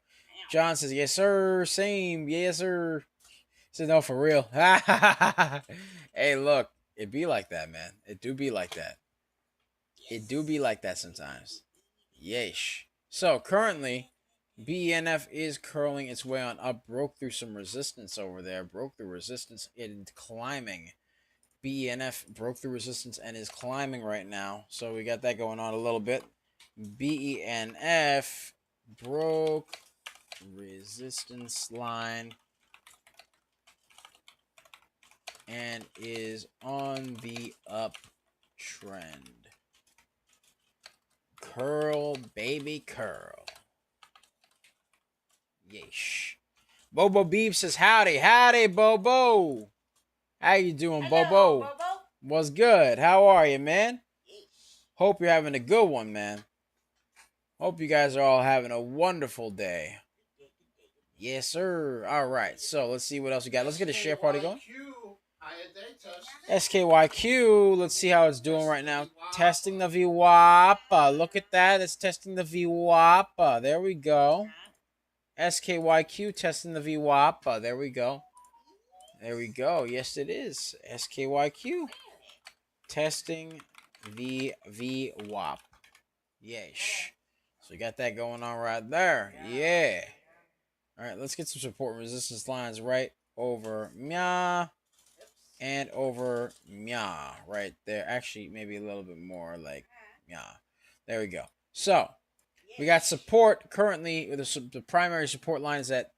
John says, yes, sir. Same. Yes, sir. He says, no, for real. Hey, look. It be like that, man. It do be like that. It do be like that sometimes. Yeesh. So, currently, BENF is curling its way on up. Broke through some resistance over there. Broke through resistance. It is climbing. BENF broke through resistance and is climbing right now. So we got that going on a little bit. BENF broke resistance line and is on the uptrend. Curl, baby, curl. Yeesh. Bobo Beep says, howdy. Howdy, Bobo. How you doing, Bobo? What's good? How are you, man? Hope you're having a good one, man. Hope you guys are all having a wonderful day. Yes, sir. All right. So let's see what else we got. Let's get a share party going. SKYQ. Let's see how it's doing right now. Testing the VWAP. Look at that. It's testing the VWAP. There we go. SKYQ testing the VWAP. There we go. There we go. Yes, it is. SKYQ testing the VWAP. Yeesh. So we got that going on right there. Yeah. All right, let's get some support and resistance lines right over Mya and over Mya right there. Actually, maybe a little bit more like Mya. There we go. So we got support currently. The primary support line is at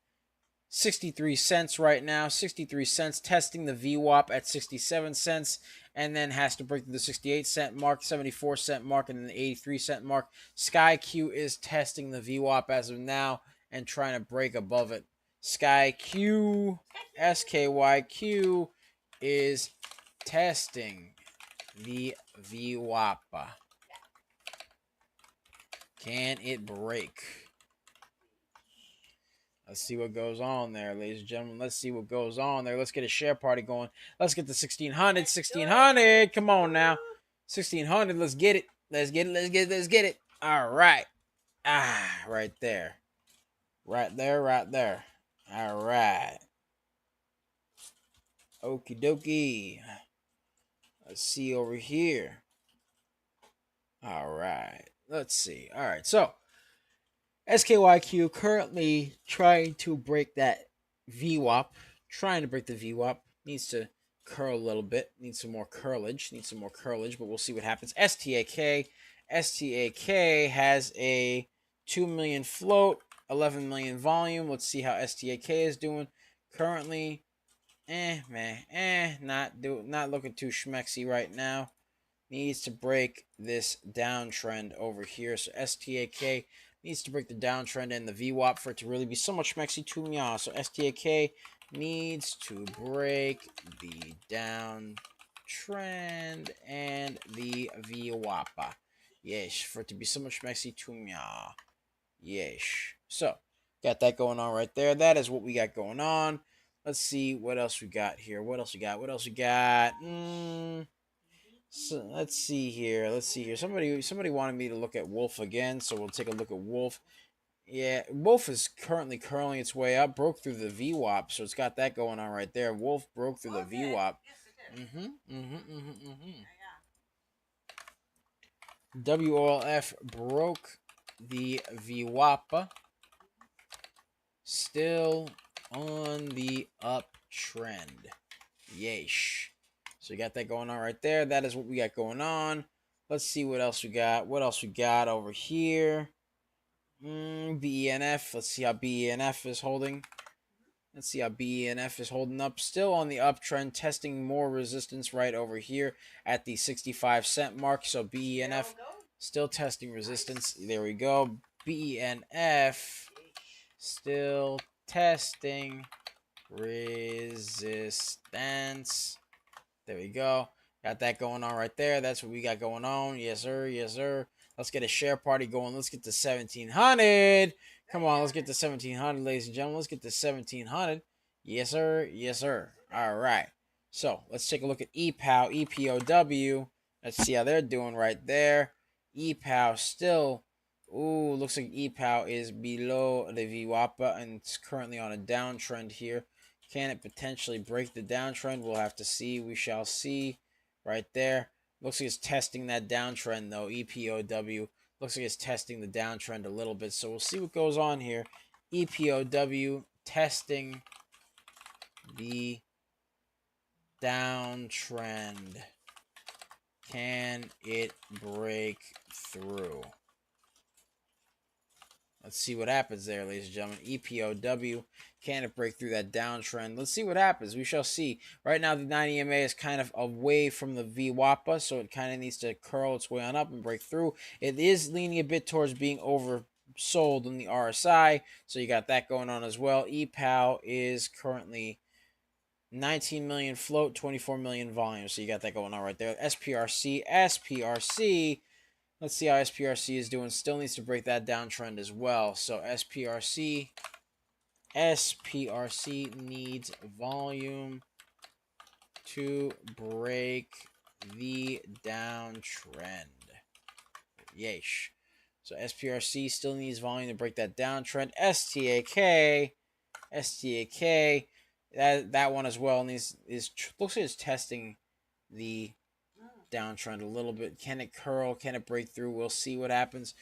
63 cents right now. 63 cents, testing the VWAP at 67 cents, and then has to break through the 68-cent mark, 74-cent mark, and then the 83-cent mark. SKYQ is testing the VWAP as of now and trying to break above it. SKYQ is testing the VWAP. Can it break? Let's see what goes on there, ladies and gentlemen. Let's see what goes on there. Let's get a share party going. Let's get the 1600. 1600. Come on now. 1600. Let's get it. Let's get it. Let's get it. Let's get it. All right. Right there. Right there. Right there. All right. Okie dokie. Let's see over here. All right. Let's see. All right. So, SKYQ currently trying to break that VWAP. Trying to break the VWAP. Needs to curl a little bit. Needs some more curlage. But we'll see what happens. STAK. STAK has a 2 million float, 11 million volume. Let's see how STAK is doing. Currently, not looking too schmexy right now. Needs to break this downtrend over here. So STAK needs to break the downtrend and the VWAP for it to really be so much schmexy to me. So STAK needs to break the downtrend and the VWAP. Yes, for it to be so much schmexy to me. Yes. So, got that going on right there. That is what we got going on. Let's see what else we got here. What else we got? So let's see here. Somebody wanted me to look at Wolf again, so we'll take a look at Wolf. Yeah, Wolf is currently curling its way up, broke through the VWAP, so it's got that going on right there. Wolf broke through the VWAP. WOLF broke the VWAP. Still on the uptrend. Yeesh. So you got that going on right there. That is what we got going on. Let's see what else we got. What else we got over here? BENF. Let's see how BENF is holding. Let's see how BENF is holding up. Still on the uptrend, testing more resistance right over here at the 65-cent mark. So BENF still testing resistance. There we go. BENF still testing resistance. There we go. Got that going on right there. That's what we got going on. Yes, sir. Yes, sir. Let's get a share party going. Let's get to 1700. Come on, let's get to 1700, ladies and gentlemen. Let's get to 1700. Yes, sir. Yes, sir. All right. So let's take a look at EPOW, EPOW. Let's see how they're doing right there. EPOW still. Ooh, looks like EPOW is below the VWAP and it's currently on a downtrend here. Can it potentially break the downtrend? We'll have to see. We shall see. Right there. Looks like it's testing that downtrend, though. EPOW. Looks like it's testing the downtrend a little bit. So we'll see what goes on here. EPOW testing the downtrend. Can it break through? Let's see what happens there, ladies and gentlemen. EPOW. Can it break through that downtrend? Let's see what happens. We shall see. Right now, the 90 EMA is kind of away from the VWAPA, so it kind of needs to curl its way on up and break through. It is leaning a bit towards being oversold in the RSI, so you got that going on as well. EPOW is currently 19 million float, 24 million volume, so you got that going on right there. SPRC. Let's see how SPRC is doing. Still needs to break that downtrend as well. So SPRC needs volume to break the downtrend. Yeesh. So SPRC still needs volume to break that downtrend. STAK. That one as well looks like it's testing the downtrend a little bit. Can it curl? Can it break through? We'll see what happens.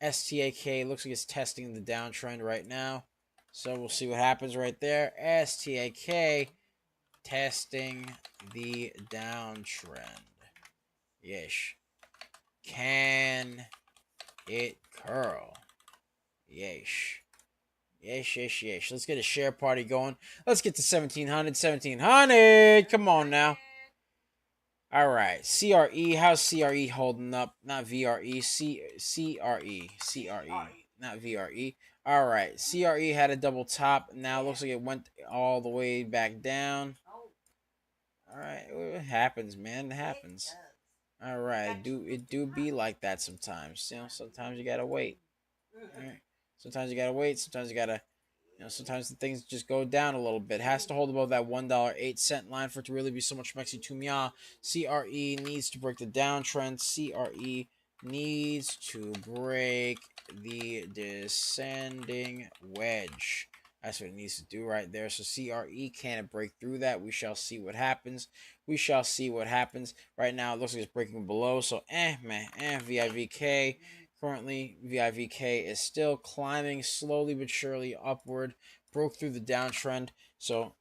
STAK looks like it's testing the downtrend right now. So we'll see what happens right there. STAK testing the downtrend. Yeesh. Can it curl? Yeesh. Yeesh. Let's get a share party going. Let's get to 1700. 1700. Come on now. All right, CRE. How's CRE holding up? Not VRE. CRE. Not VRE. All right, CRE had a double top. Now it looks like it went all the way back down. All right, it happens, man. It happens. All right, it do be like that sometimes. You know, sometimes you gotta wait. All right. Sometimes you gotta wait. Sometimes you gotta You know, sometimes the things just go down a little bit. Has to hold above that $1.08 line for it to really be so much Mexi Tumia. CRE needs to break the downtrend. CRE needs to break the descending wedge. That's what it needs to do right there. So CRE can't break through that. We shall see what happens. We shall see what happens. Right now, it looks like it's breaking below. So, VIVK. Currently, VIVK is still climbing slowly but surely upward. Broke through the downtrend. So,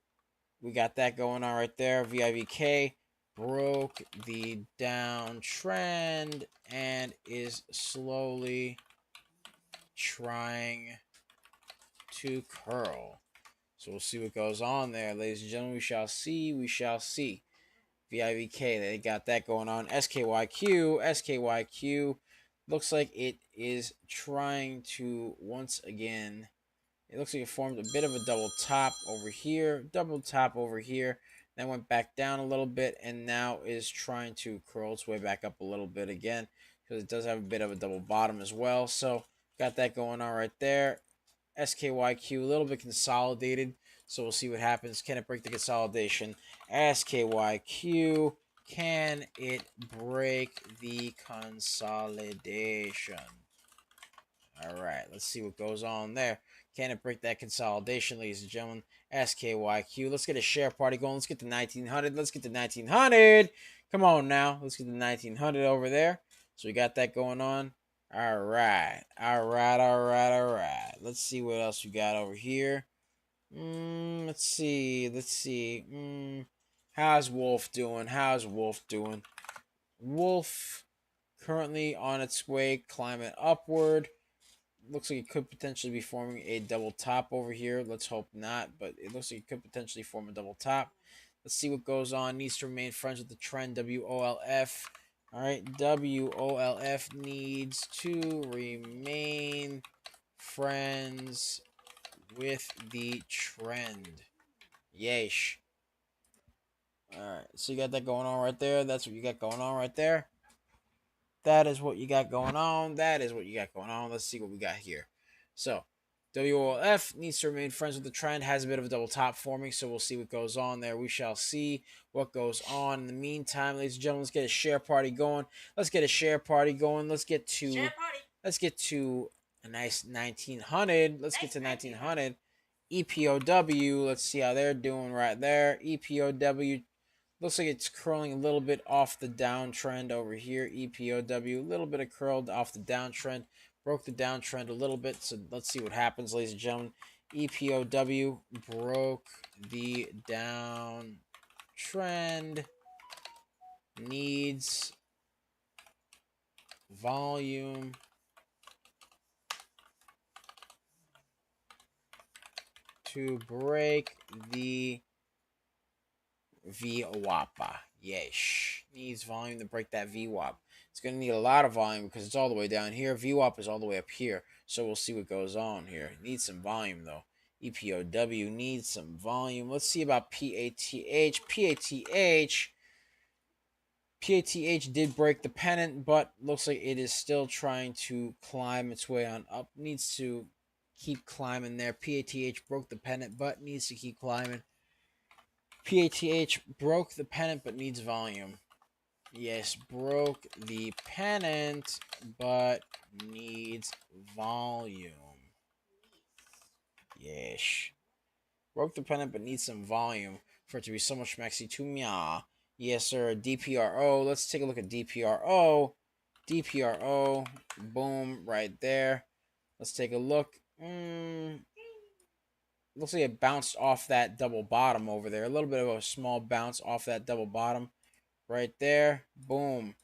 we got that going on right there. VIVK broke the downtrend and is slowly trying to curl. So we'll see what goes on there, ladies and gentlemen. We shall see. We shall see. VIVK, they got that going on. SKYQ looks like it is trying to once again. It looks like it formed a bit of a double top over here, then went back down a little bit, and now is trying to curl its way back up a little bit again because it does have a bit of a double bottom as well. So got that going on right there. SKYQ a little bit consolidated, so we'll see what happens. Can it break the consolidation? SKYQ, can it break the consolidation? All right, let's see what goes on there. Can it break that consolidation, ladies and gentlemen? SKYQ. Let's get a share party going. Let's get to 1900. Let's get to 1900. Come on now. Let's get to 1900 over there. So we got that going on. All right. All right. All right. All right. Let's see what else we got over here. Let's see. Let's see. How's Wolf doing? How's Wolf doing? Wolf currently on its way, climbing upward. Looks like it could potentially be forming a double top over here. Let's hope not, but it looks like it could potentially form a double top. Let's see what goes on. Needs to remain friends with the trend. WOLF. All right, WOLF needs to remain friends with the trend. Yeesh. All right, so you got that going on right there. That's what you got going on right there. That is what you got going on. That is what you got going on. Let's see what we got here. So, WOLF needs to remain friends with the trend. Has a bit of a double top forming, so we'll see what goes on there. We shall see what goes on. In the meantime, ladies and gentlemen, let's get a share party going. Let's get a share party going. Let's get to a nice 1900. Let's get to 1900. EPOW. Let's see how they're doing right there. EPOW. Looks like it's curling a little bit off the downtrend over here. EPOW, a little bit of curled off the downtrend. Broke the downtrend a little bit. So let's see what happens, ladies and gentlemen. EPOW broke the downtrend. Needs volume. To break the VWAP. Yeesh. Needs volume to break that VWAP. It's going to need a lot of volume because it's all the way down here. VWAP is all the way up here. So we'll see what goes on here. Needs some volume, though. EPOW needs some volume. Let's see about PATH. PATH did break the pennant, but looks like it is still trying to climb its way on up. Needs to keep climbing there. PATH broke the pennant, but needs to keep climbing. PATH broke the pennant but needs volume. Yes, broke the pennant but needs volume. Yes. Broke the pennant but needs some volume for it to be so much maxi to meow. Yes, sir. DPRO. Let's take a look at DPRO. DPRO. Boom. Right there. Let's take a look. Looks like it bounced off that double bottom over there. A little bit of a small bounce off that double bottom right there. Boom.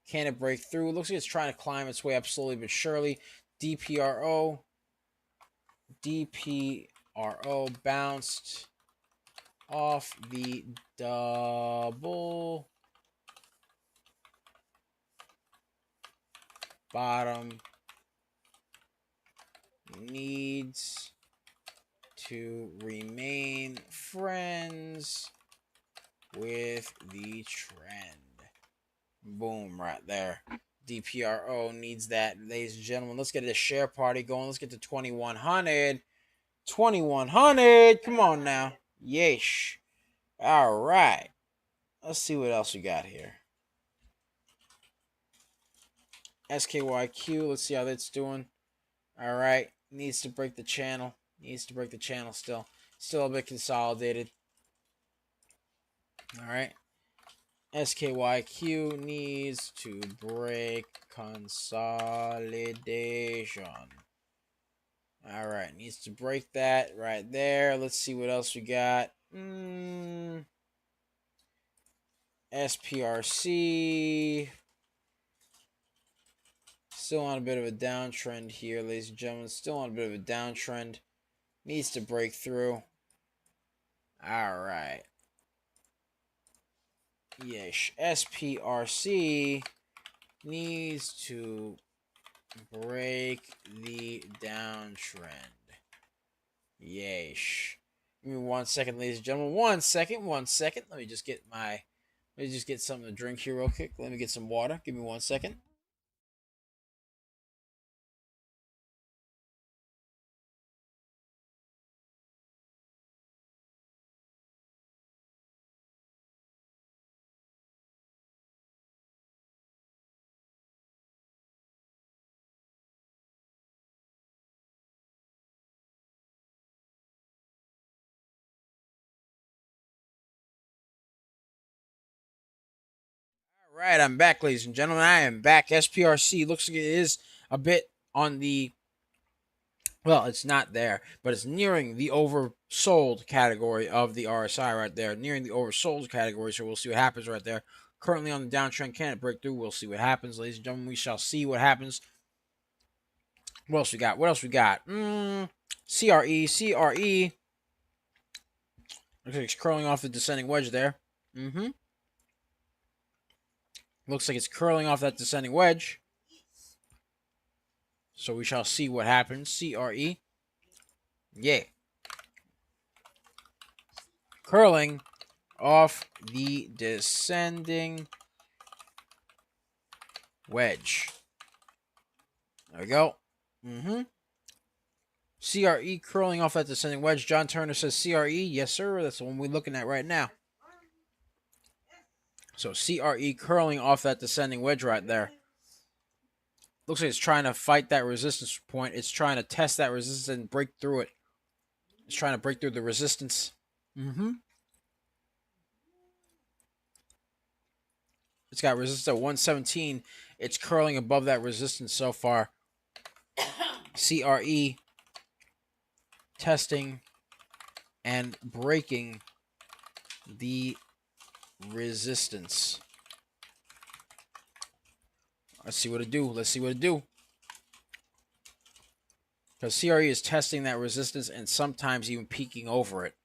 Can it break through? Looks like it's trying to climb its way up slowly but surely. DPRO. DPRO bounced off the double bottom. Needs to remain friends with the trend. Boom, right there. DPRO needs that, ladies and gentlemen. Let's get a share party going. Let's get to 2100. 2100. Come on now. Yeesh. All right. Let's see what else we got here. SKYQ. Let's see how that's doing. All right. Needs to break the channel. Needs to break the channel still. Still a bit consolidated. All right. SKYQ needs to break consolidation. All right. Needs to break that right there. Let's see what else we got. SPRC. Still on a bit of a downtrend here, ladies and gentlemen. Still on a bit of a downtrend. Needs to break through. All right. Yes, SPRC needs to break the downtrend. Yes. Give me 1 second, ladies and gentlemen. 1 second. 1 second. Let me just get something to drink here real quick. Let me get some water. Give me 1 second. All right, I'm back, ladies and gentlemen. I am back. SPRC looks like it is a bit on the, well, it's not there, but it's nearing the oversold category of the RSI right there. Nearing the oversold category, so we'll see what happens right there. Currently on the downtrend, can it break through? We'll see what happens, ladies and gentlemen. We shall see what happens. What else we got? What else we got? CRE. Looks like it's curling off the descending wedge there. Looks like it's curling off that descending wedge. So we shall see what happens. CRE. Yeah. Curling off the descending wedge. There we go. CRE curling off that descending wedge. John Turner says CRE. Yes, sir. That's the one we're looking at right now. So CRE curling off that descending wedge right there. Looks like it's trying to fight that resistance point. It's trying to test that resistance and break through it. It's trying to break through the resistance. It's got resistance at 117. It's curling above that resistance so far. CRE testing and breaking the resistance. Let's see what it do. Let's see what it do. Because CRE is testing that resistance and sometimes even peeking over it.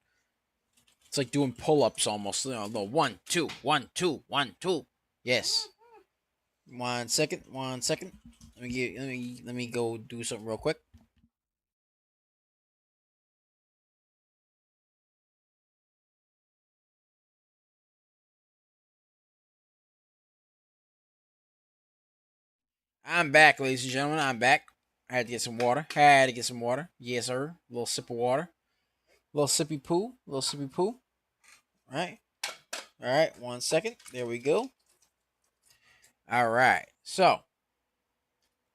It's like doing pull-ups almost. You know, the 1, 2, 1, 2, 1, 2. Yes. 1 second. 1 second. Let me go do something real quick. I'm back, ladies and gentlemen. I'm back. I had to get some water. Yes, sir. A little sip of water. A little sippy poo. All right. All right. 1 second. There we go. All right. So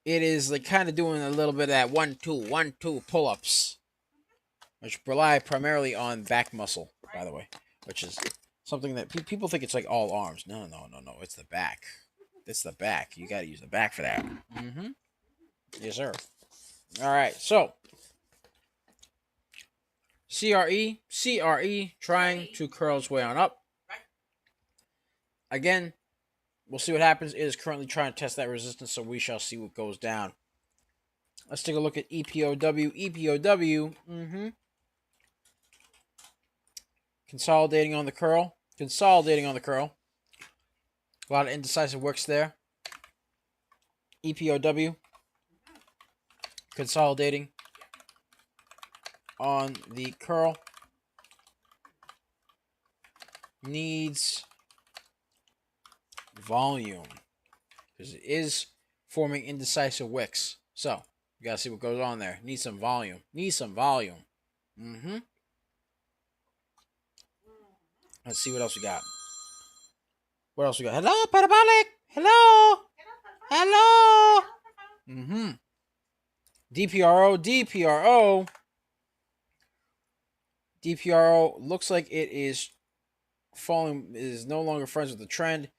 it is like kind of doing a little bit of that 1, 2, 1, 2 pull-ups, which rely primarily on back muscle, by the way, which is something that people think it's like all arms. No. It's the back. It's the back. You got to use the back for that. Yes, sir. All right. So CRE trying to curl its way on up. Again, we'll see what happens. It is currently trying to test that resistance, so we shall see what goes down. Let's take a look at EPOW. Consolidating on the curl. A lot of indecisive wicks there. EPOW. Consolidating on the curl. Needs volume, because it is forming indecisive wicks. So you gotta see what goes on there. Need some volume. Mm-hmm. Let's see what else we got. What else we got? Hello, Parabolic. Hello. Hello. Mm-hmm. DPRO looks like it is falling, is no longer friends with the trend.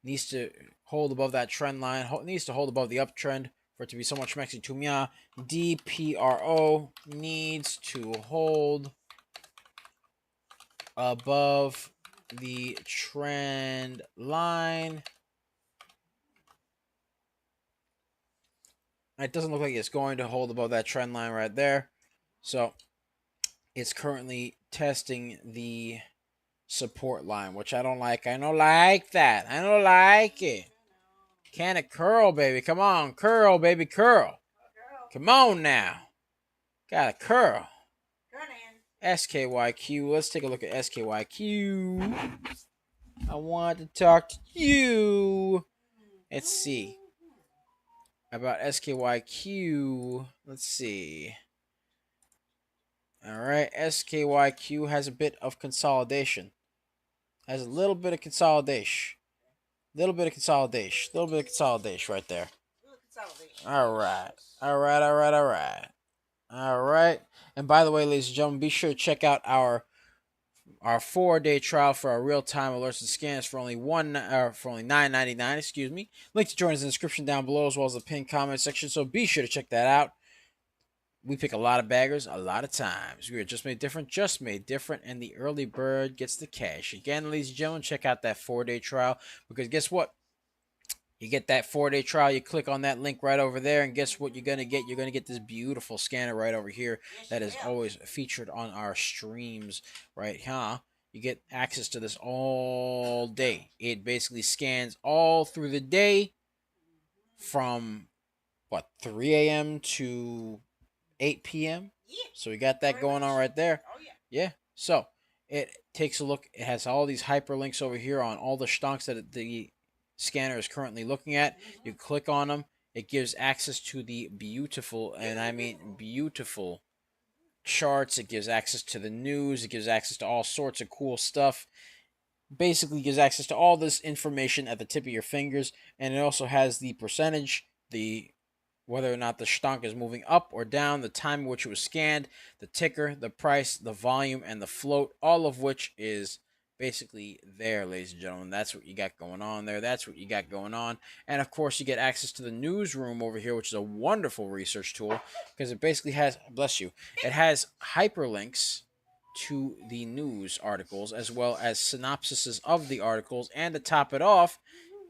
Needs to hold above that trend line. Needs to hold above the uptrend for it to be somewhat schmexy to me. DPRO needs to hold above the trend line. It doesn't look like it's going to hold above that trend line right there. So it's currently testing the support line, which I don't like. I don't like that. I don't like it. Can it curl, baby? Come on, curl, baby, curl. Come on now. Gotta curl. SKYQ. Let's take a look at SKYQ. I want to talk to you. Let's see. About SKYQ. Let's see. All right. SKYQ has a bit of consolidation. Has a little bit of consolidation. Little bit of consolidation. Little bit of consolidation right there. All right. All right. All right. All right. All right. And by the way, ladies and gentlemen, be sure to check out our 4-day trial for our real-time alerts and scans for only $9.99. Excuse me. Link to join us in the description down below, as well as the pinned comment section. So be sure to check that out. We pick a lot of baggers a lot of times. We are just made different, and the early bird gets the cash. Again, ladies and gentlemen, check out that 4-day trial, because guess what? You get that 4-day trial, you click on that link right over there, and guess what you're going to get? You're going to get this beautiful scanner right over here that is always featured on our streams, right here. You get access to this all day. It basically scans all through the day from, 3 a.m. to 8 p.m.? So we got that going on right there. Yeah. So it takes a look. It has all these hyperlinks over here on all the stonks that the scanner is currently looking at. You click on them. It gives access to the beautiful, and I mean beautiful, charts. It gives access to the news. It gives access to all sorts of cool stuff. Basically gives access to all this information at the tip of your fingers. And it also has the percentage, whether or not the stonk is moving up or down, the time in which it was scanned, the ticker, the price, the volume, and the float, all of which is basically there, ladies and gentlemen. That's what you got going on there. That's what you got going on. And, of course, you get access to the newsroom over here, which is a wonderful research tool, because it basically has, bless you, it has hyperlinks to the news articles, as well as synopsises of the articles, and to top it off,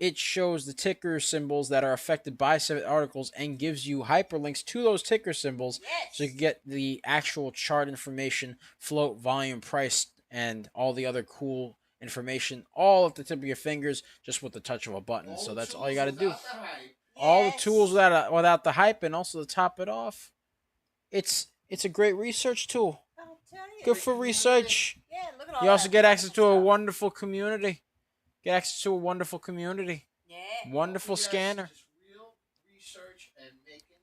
it shows the ticker symbols that are affected by said articles and gives you hyperlinks to those ticker symbols, so you can get the actual chart information, float, volume, price, and all the other cool information all at the tip of your fingers, just with the touch of a button. So that's all you got to do. All the tools without the hype, and also to top it off, it's a great research tool. Good for research. You also get access to a wonderful community. Get access to a wonderful community. Yeah. Wonderful scanner. Just real research and making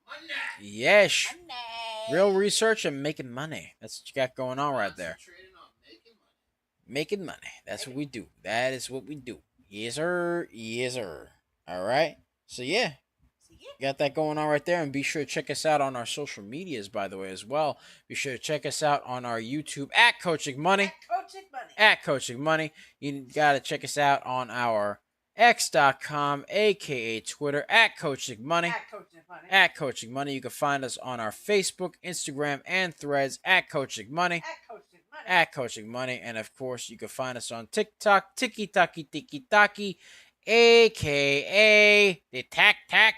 money. Yes. Money. Real research and making money. That's what you got going on right there. Concentrating on making money. Making money. That's what we do. That is what we do. Yes, sir. Yes, sir. All right. So, yeah. Got that going on right there. And be sure to check us out on our social medias, by the way, as well. Be sure to check us out on our YouTube at Coaching Money. At Coaching Money. You got to check us out on our X.com, a.k.a. Twitter, at Coaching Money. At Coaching Money. You can find us on our Facebook, Instagram, and Threads at Coaching Money. At Coaching Money. And, of course, you can find us on TikTok, Tiki-Taki, a.k.a. the Tac Tac.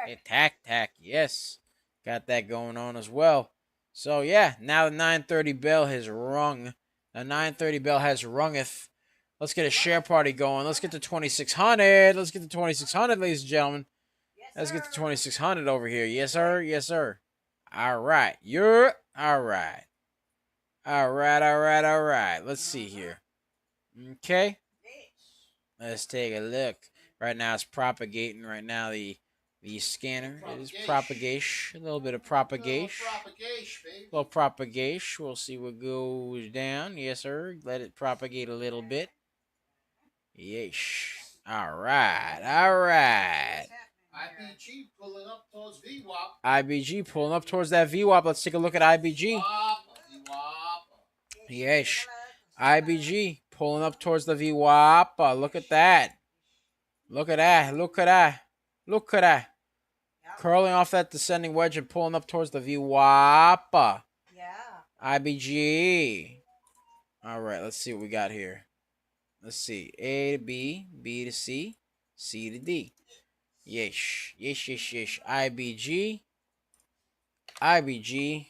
The Tac Tac, yes. Got that going on as well. So, yeah, now the 9:30 bell has rung. The 9:30 bell has rungeth. Let's get a share party going. Let's get to 2,600. Let's get to 2,600, ladies and gentlemen. Let's get to 2,600 over here. Yes, sir. Yes, sir. All right. You're all right. All right, all right, all right. Let's see here. Okay. Let's take a look. Right now it's propagating. Right now the The scanner is Propagation. propagation. A little bit of propagation. Propagation, baby. A little propagation. We'll see what goes down. Yes, sir. Let it propagate a little bit. Yeesh. All right. All right. IBG pulling up towards VWAP. IBG pulling up towards that VWAP. Let's take a look at IBG. Yeesh. IBG pulling up towards the VWAP. Look at that. Look at that. Look at that. Look at that. Curling off that descending wedge and pulling up towards the VWAP. Yeah. IBG. All right, let's see what we got here. Let's see. A to B, B to C, C to D. Yeesh. Yeesh, yeesh, yeesh. IBG. IBG.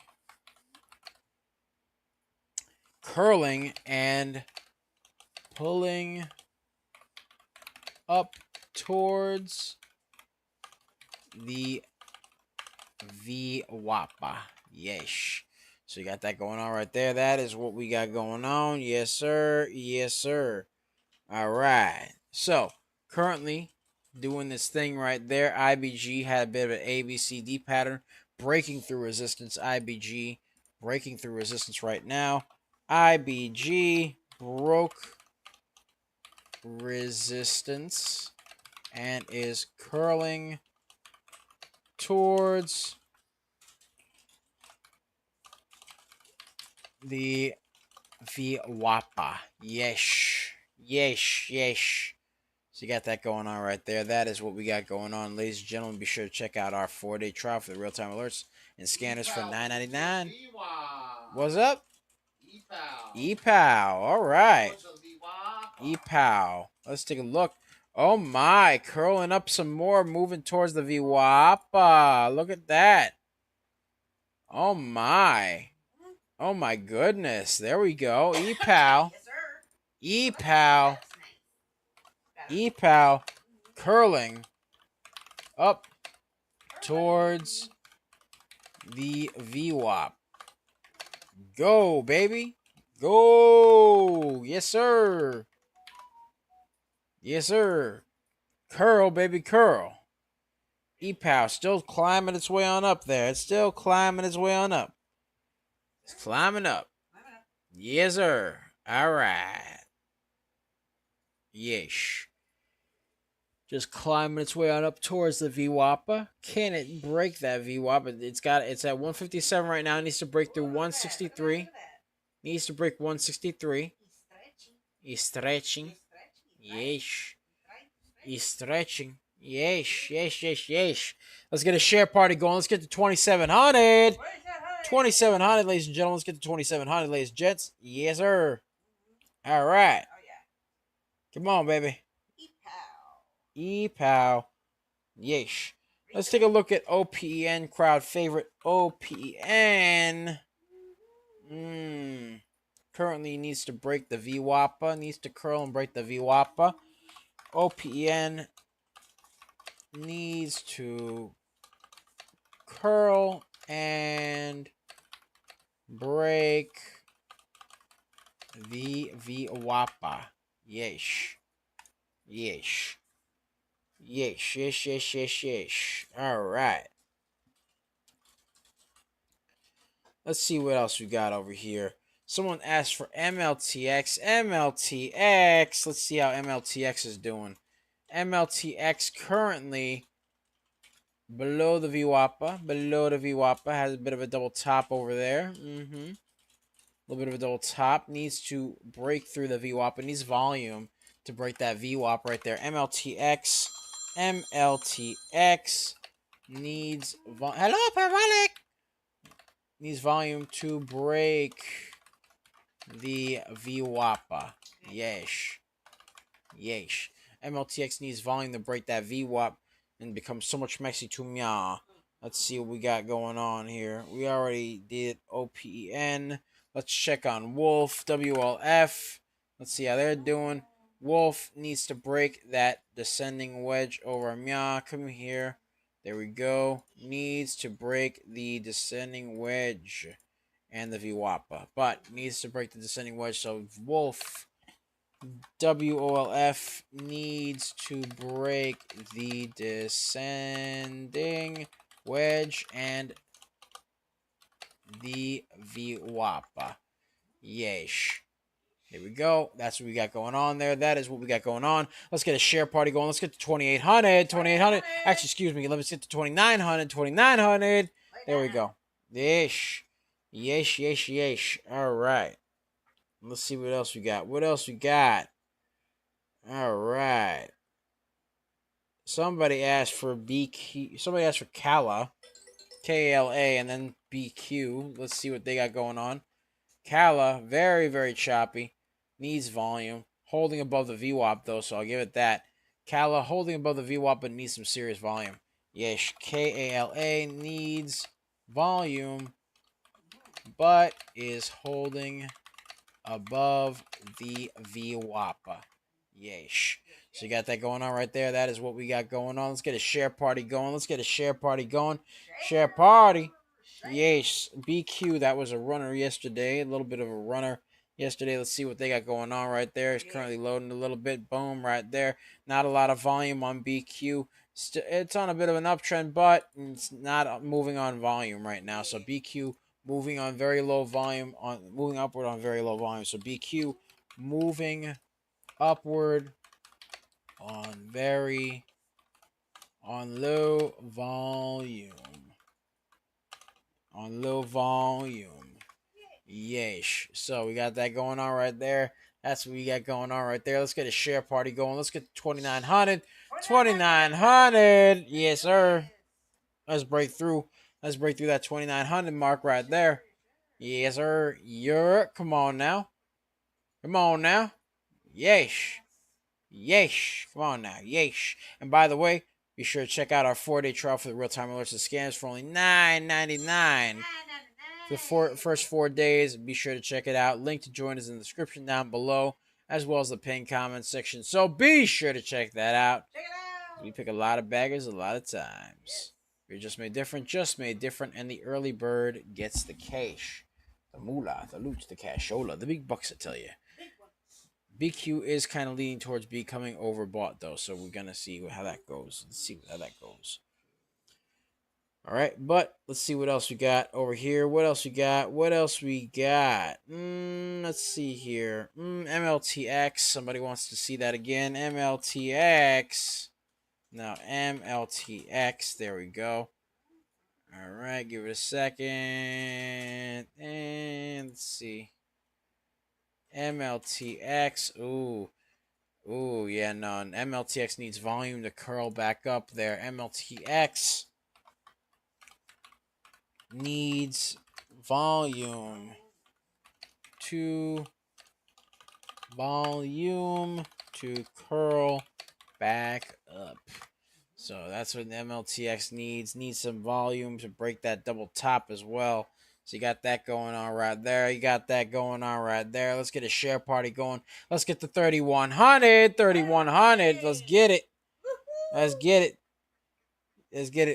Curling and pulling up towards the VWAP. Yeesh. So you got that going on right there. That is what we got going on. Yes, sir. Yes, sir. All right. So currently doing this thing right there. IBG had a bit of an ABCD pattern. Breaking through resistance. IBG breaking through resistance right now. IBG broke resistance and is curling towards the VWAP. Yesh. Yesh. Yesh. So you got that going on right there. That is what we got going on. Ladies and gentlemen, be sure to check out our 4-day trial for the real-time alerts and scanners for $9.99. What's up? EPOW. All right. EPOW. Let's take a look. Oh my. Curling up some more. Moving towards the VWAP. Look at that. Oh my. Oh my goodness. There we go. EPOW. Yes, sir. EPOW. EPOW. Curling up towards the VWAP. Go, baby. Go. Yes, sir. Yes, sir. Curl, baby, curl. EPOW still climbing its way on up there. It's still climbing its way on up. It's climbing up. Yes, sir. All right. Yeesh. Just climbing its way on up towards the VWAP. Can it break that VWAP? It's at 157 right now. It needs to break through 163. Needs to break 163. He's stretching. Yeesh. He's stretching. Yeesh. Yeesh. Yeesh. Yeesh. Let's get a share party going. Let's get to 2,700. 2,700, ladies and gentlemen. Let's get to 2,700, ladies and gents. Yes, sir. All right. Come on, baby. EPOW. Yeesh. Let's take a look at OPEN, crowd favorite OPEN. Currently needs to break the VWAP. Needs to curl and break the VWAP. OPEN needs to curl and break the VWAP. Yeesh. Yeesh. Yeesh, yeesh, yeesh, yeesh, yeesh. All right. Let's see what else we got over here. Someone asked for MLTX. MLTX. Let's see how MLTX is doing. MLTX currently below the VWAP. Below the VWAP. Has a bit of a double top over there. A little bit of a double top. Needs to break through the VWAP. It needs volume to break that VWAP right there. MLTX. MLTX needs hello, Parabolic. Needs volume to break the VWAP. Yeesh. Yeesh. MLTX needs volume to break that VWAP and become so much messy to me. Let's see what we got going on here. We already did OPEN. Let's check on Wolf, WLF. Let's see how they're doing. Wolf needs to break that descending wedge over Mya. Come here. There we go. Needs to break the descending wedge and the VWAP. But needs to break the descending wedge. So Wolf WOLF needs to break the descending wedge and the VWAP. Yeesh. Here we go. That's what we got going on there. That is what we got going on. Let's get a share party going. Let's get to 2,800. 2,800. Actually, excuse me. Let's get to 2,900. 2,900. There we go. Yeesh. Yeesh, yeesh, yeesh. All right. Let's see what else we got. What else we got? All right. Somebody asked for BQ. Somebody asked for Kala. KLA and then BQ. Let's see what they got going on. Kala, very, very choppy. Needs volume. Holding above the VWAP, though, so I'll give it that. Kala holding above the VWAP, but needs some serious volume. Yes, KALA needs volume, but is holding above the VWAP. Yeesh. So you got that going on right there. That is what we got going on. Let's get a share party going. Let's get a share party going. Share party. Yes, BQ, that was a runner yesterday. A little bit of a runner yesterday. Let's see what they got going on right there. It's currently loading a little bit. Boom, right there. Not a lot of volume on BQ. It's on a bit of an uptrend, but it's not moving on volume right now. So BQ moving on very low volume, moving upward on very low volume. So BQ moving upward on low volume. On low volume. Yeesh. So we got that going on right there. That's what we got going on right there. Let's get a share party going. Let's get 2,900. 2,900. Yes, sir. Let's break through. Let's break through that 2,900 mark right there. Yes, sir. Come on now. Come on now. Yeesh. Yeesh. Come on now. Yeesh. And by the way, be sure to check out our 4-day trial for the real-time alerts and scams for only $9.99. For the first 4 days, be sure to check it out. Link to join is in the description down below, as well as the pinned comment section. So be sure to check that out. Check it out. We pick a lot of baggers a lot of times. We're just made different, and the early bird gets the cash. The moolah, the loot, the cashola, the big bucks, I tell you. BQ is kind of leaning towards becoming overbought, though, so we're going to see how that goes. Let's see how that goes. All right, but let's see what else we got over here. What else we got? Let's see here. MLTX. Somebody wants to see that again. MLTX. Now, MLTX. There we go. All right, give it a second. And let's see. MLTX. Ooh, yeah, no. MLTX needs volume to curl back up there. MLTX needs volume to curl back up. So that's what the MLTX needs. Needs some volume to break that double top as well. So you got that going on right there. Let's get a share party going. Let's get the 3,100. 3,100. Let's get it.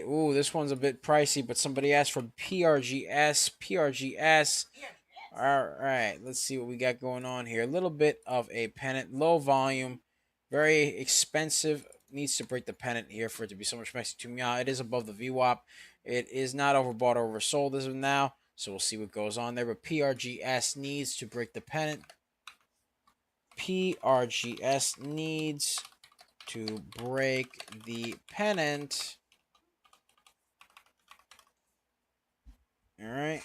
Ooh, this one's a bit pricey, but somebody asked for PRGS. All right, let's see what we got going on here. A little bit of a pennant, low volume, very expensive. Needs to break the pennant here for it to be so much messy to me. It is above the VWAP. It is not overbought or oversold as of now, so we'll see what goes on there. But PRGS needs to break the pennant. PRGS needs to break the pennant. All right.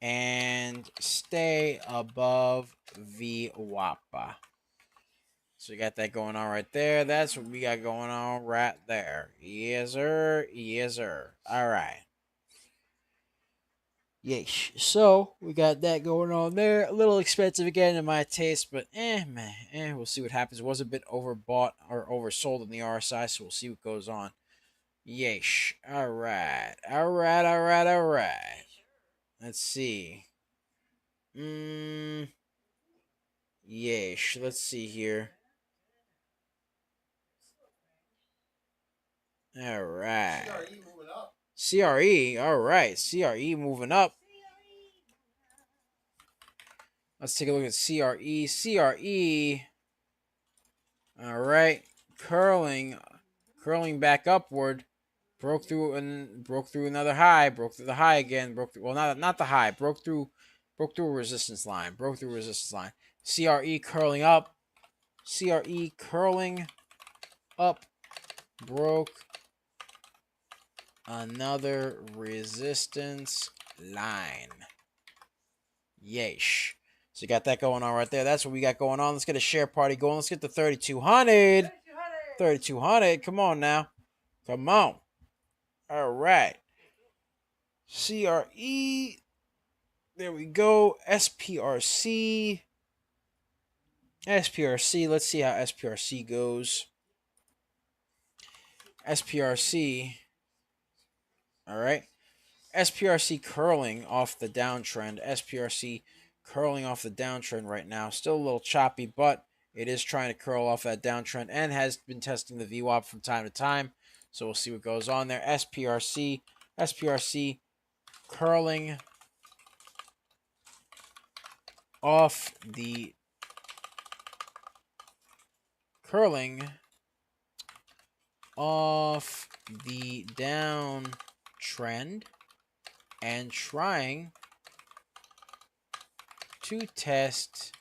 And stay above VWAP. So you got that going on right there. That's what we got going on right there. Yes, sir. Yes, sir. All right. Yeesh. So we got that going on there. A little expensive again in my taste, but man, we'll see what happens. It was a bit overbought or oversold in the RSI, so we'll see what goes on. Yeesh. All right. Let's see. Yeesh. Let's see here. All right. CRE moving up. CRE. All right. CRE moving up. Let's take a look at CRE. CRE. All right. Curling back upward. Broke through another high. Broke through the high again. Broke through, well, not the high. Broke through a resistance line. CRE curling up. CRE curling up. Broke another resistance line. Yeesh. So you got that going on right there. That's what we got going on. Let's get a share party going. Let's get the 3,200. 3,200. Come on now. Come on. All right. CRE. There we go. SPRC. SPRC. Let's see how SPRC goes. SPRC. All right. SPRC curling off the downtrend. SPRC curling off the downtrend right now. Still a little choppy, but it is trying to curl off that downtrend and has been testing the VWAP from time to time. So we'll see what goes on there. SPRC curling off the downtrend and trying to test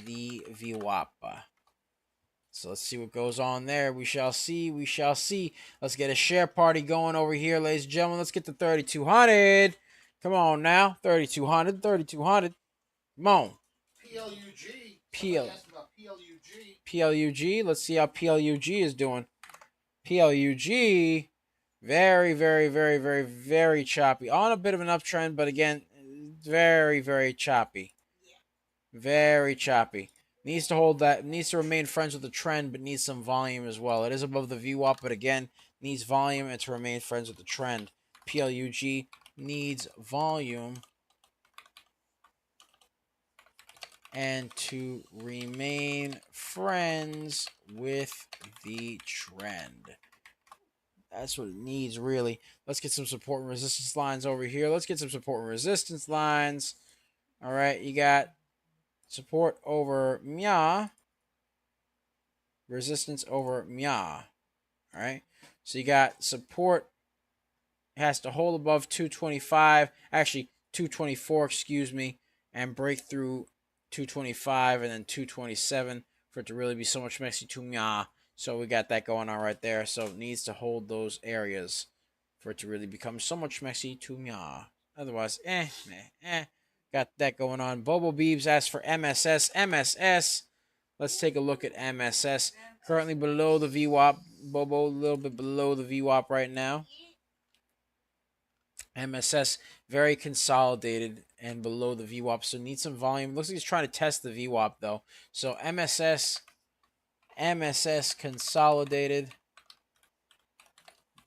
the VWAP. So let's see what goes on there. We shall see. Let's get a share party going over here, ladies and gentlemen. Let's get to 3,200. Come on now. 3,200. Come on. PLUG. Let's see how PLUG is doing. PLUG, very, very, very, very, very choppy. On a bit of an uptrend, but again, very, very choppy. Very choppy. Needs to hold that. Needs to remain friends with the trend, but needs some volume as well. It is above the VWAP, but again, needs volume and to remain friends with the trend. PLUG needs volume and to remain friends with the trend. That's what it needs, really. Let's get some support and resistance lines over here. All right, you got support over Mya, resistance over Mya. All right, so you got support has to hold above 225, actually 224, excuse me, and break through 225 and then 227 for it to really be so much messy to Mya. So we got that going on right there. So it needs to hold those areas for it to really become so much messy to Mya. Otherwise, got that going on. Bobo Beebs asked for MSS. Let's take a look at MSS. Currently below the VWAP. Bobo, a little bit below the VWAP right now. MSS very consolidated and below the VWAP, so needs some volume. Looks like he's trying to test the VWAP though. So MSS consolidated,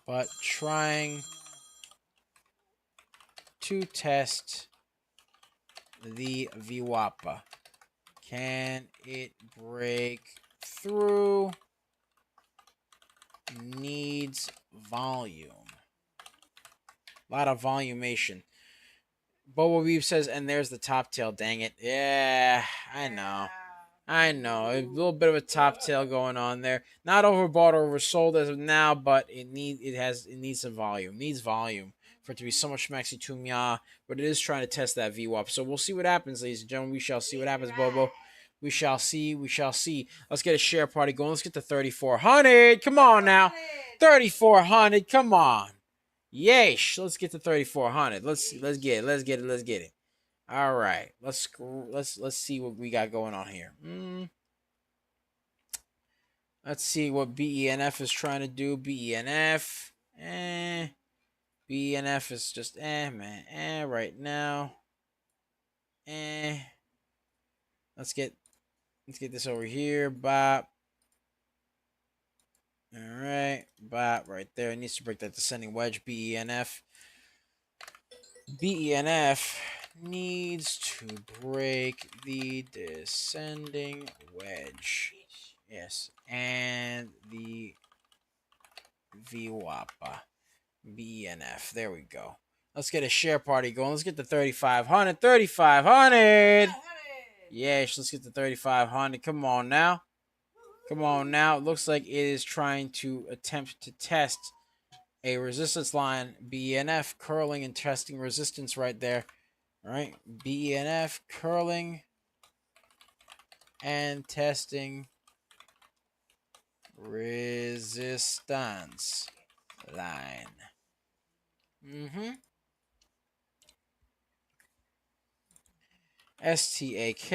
but trying to test the VWAP. Can it break through? Needs volume. A lot of volumation. Bobo Weave says, and there's the top tail. Dang it. Yeah, I know. A little bit of a top tail going on there. Not overbought or oversold as of now, but it needs some volume. Needs volume for it to be so much maxi to Mya, but it is trying to test that VWAP. So we'll see what happens, ladies and gentlemen. We shall see what happens, Bobo. We shall see. Let's get a share party going. Let's get to 3,400. Come on now. 3,400. Come on. Yeesh. Let's get to 3,400. Let's get it. All right. Let's see what we got going on here. Let's see what BENF is trying to do. BENF. BENF is just man. Right now. Let's get this over here. Bop. All right, bop right there. It needs to break that descending wedge. BENF needs to break the descending wedge. Yes, and the VWAP. BENF. There we go. Let's get a share party going. Let's get the 3,500. 3,500. Yes, let's get to 3,500. Come on now. Come on now. It looks like it is trying to attempt to test a resistance line. BENF curling and testing resistance right there. All right. BENF curling and testing resistance line. STAK,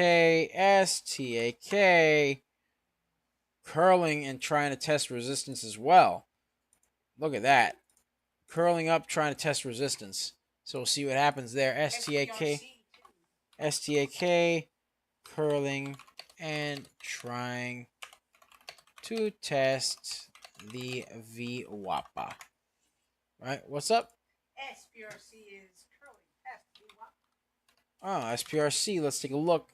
curling and trying to test resistance as well. Look at that. Curling up, trying to test resistance. So we'll see what happens there. STAK, curling and trying to test the VWAPA. Right? What's up? SPRC is curling test. Oh, SPRC. Let's take a look.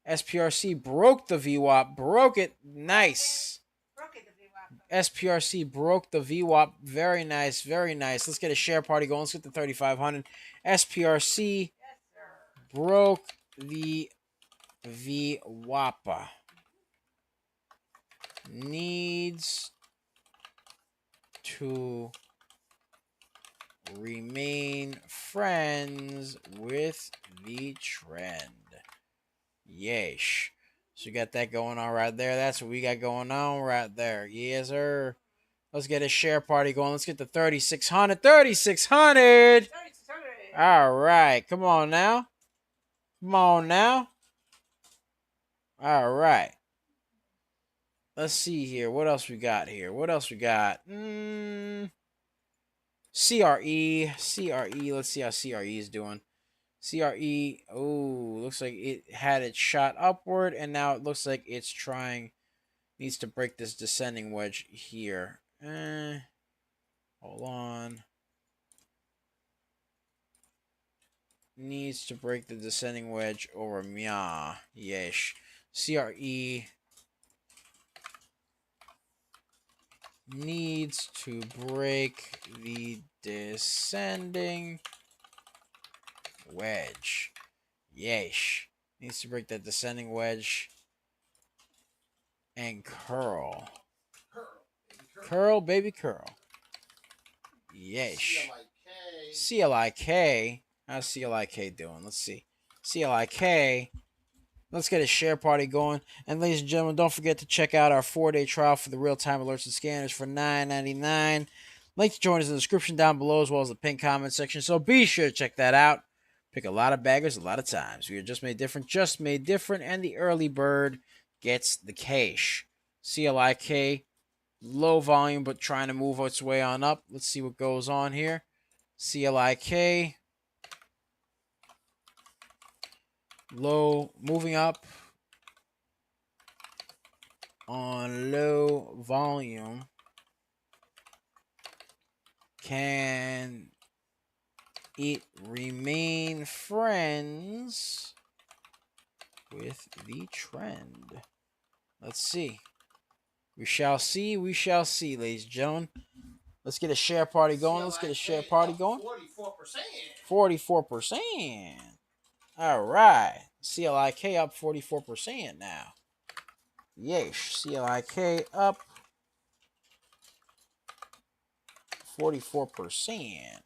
SPRC broke the VWAP. Broke it. Nice. SPRC broke the VWAP. Very nice. Very nice. Let's get a share party going. Let's get the 3,500. SPRC broke the VWAP. Needs to remain friends with the trend. Yeesh. So you got that going on right there. That's what we got going on right there. Yes, sir. Let's get a share party going. Let's get the 3,600. 3,600. All right. Come on now. Come on now. All right. Let's see here. What else we got here? What else we got? CRE. CRE. Let's see how CRE is doing. CRE, oh, looks like it had it shot upward, and now it looks like it's needs to break this descending wedge here. Hold on. Needs to break the descending wedge over Mya. Yesh. CRE needs to break the descending wedge. Yeesh. Needs to break that descending wedge and curl. Curl, baby, curl. Yeesh. CLIK. How's CLIK doing? Let's see. CLIK. Let's get a share party going. And ladies and gentlemen, don't forget to check out our 4-day trial for the real-time alerts and scanners for $9.99. Link to join us in the description down below, as well as the pinned comment section. So be sure to check that out. Pick a lot of baggers a lot of times. We are just made different, and the early bird gets the cash. CLIK, low volume, but trying to move its way on up. Let's see what goes on here. CLIK, low, moving up on low volume. Can it remain friends with the trend? Let's see. We shall see, ladies and gentlemen. Let's get a share party going. 44%. 44%. All right. CLIK up 44% now. Yeesh. CLIK up 44%.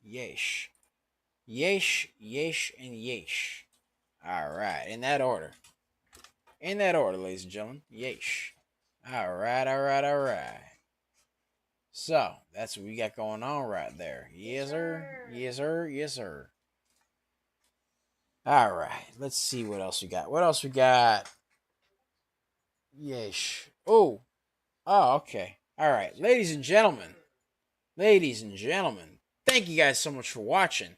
Yeesh. Yeesh, yeesh, and yeesh. All right. In that order, ladies and gentlemen. Yeesh. All right. So, that's what we got going on right there. Yes, sir. All right. Let's see what else we got. Yeesh. Oh, okay. All right. Ladies and gentlemen, thank you guys so much for watching.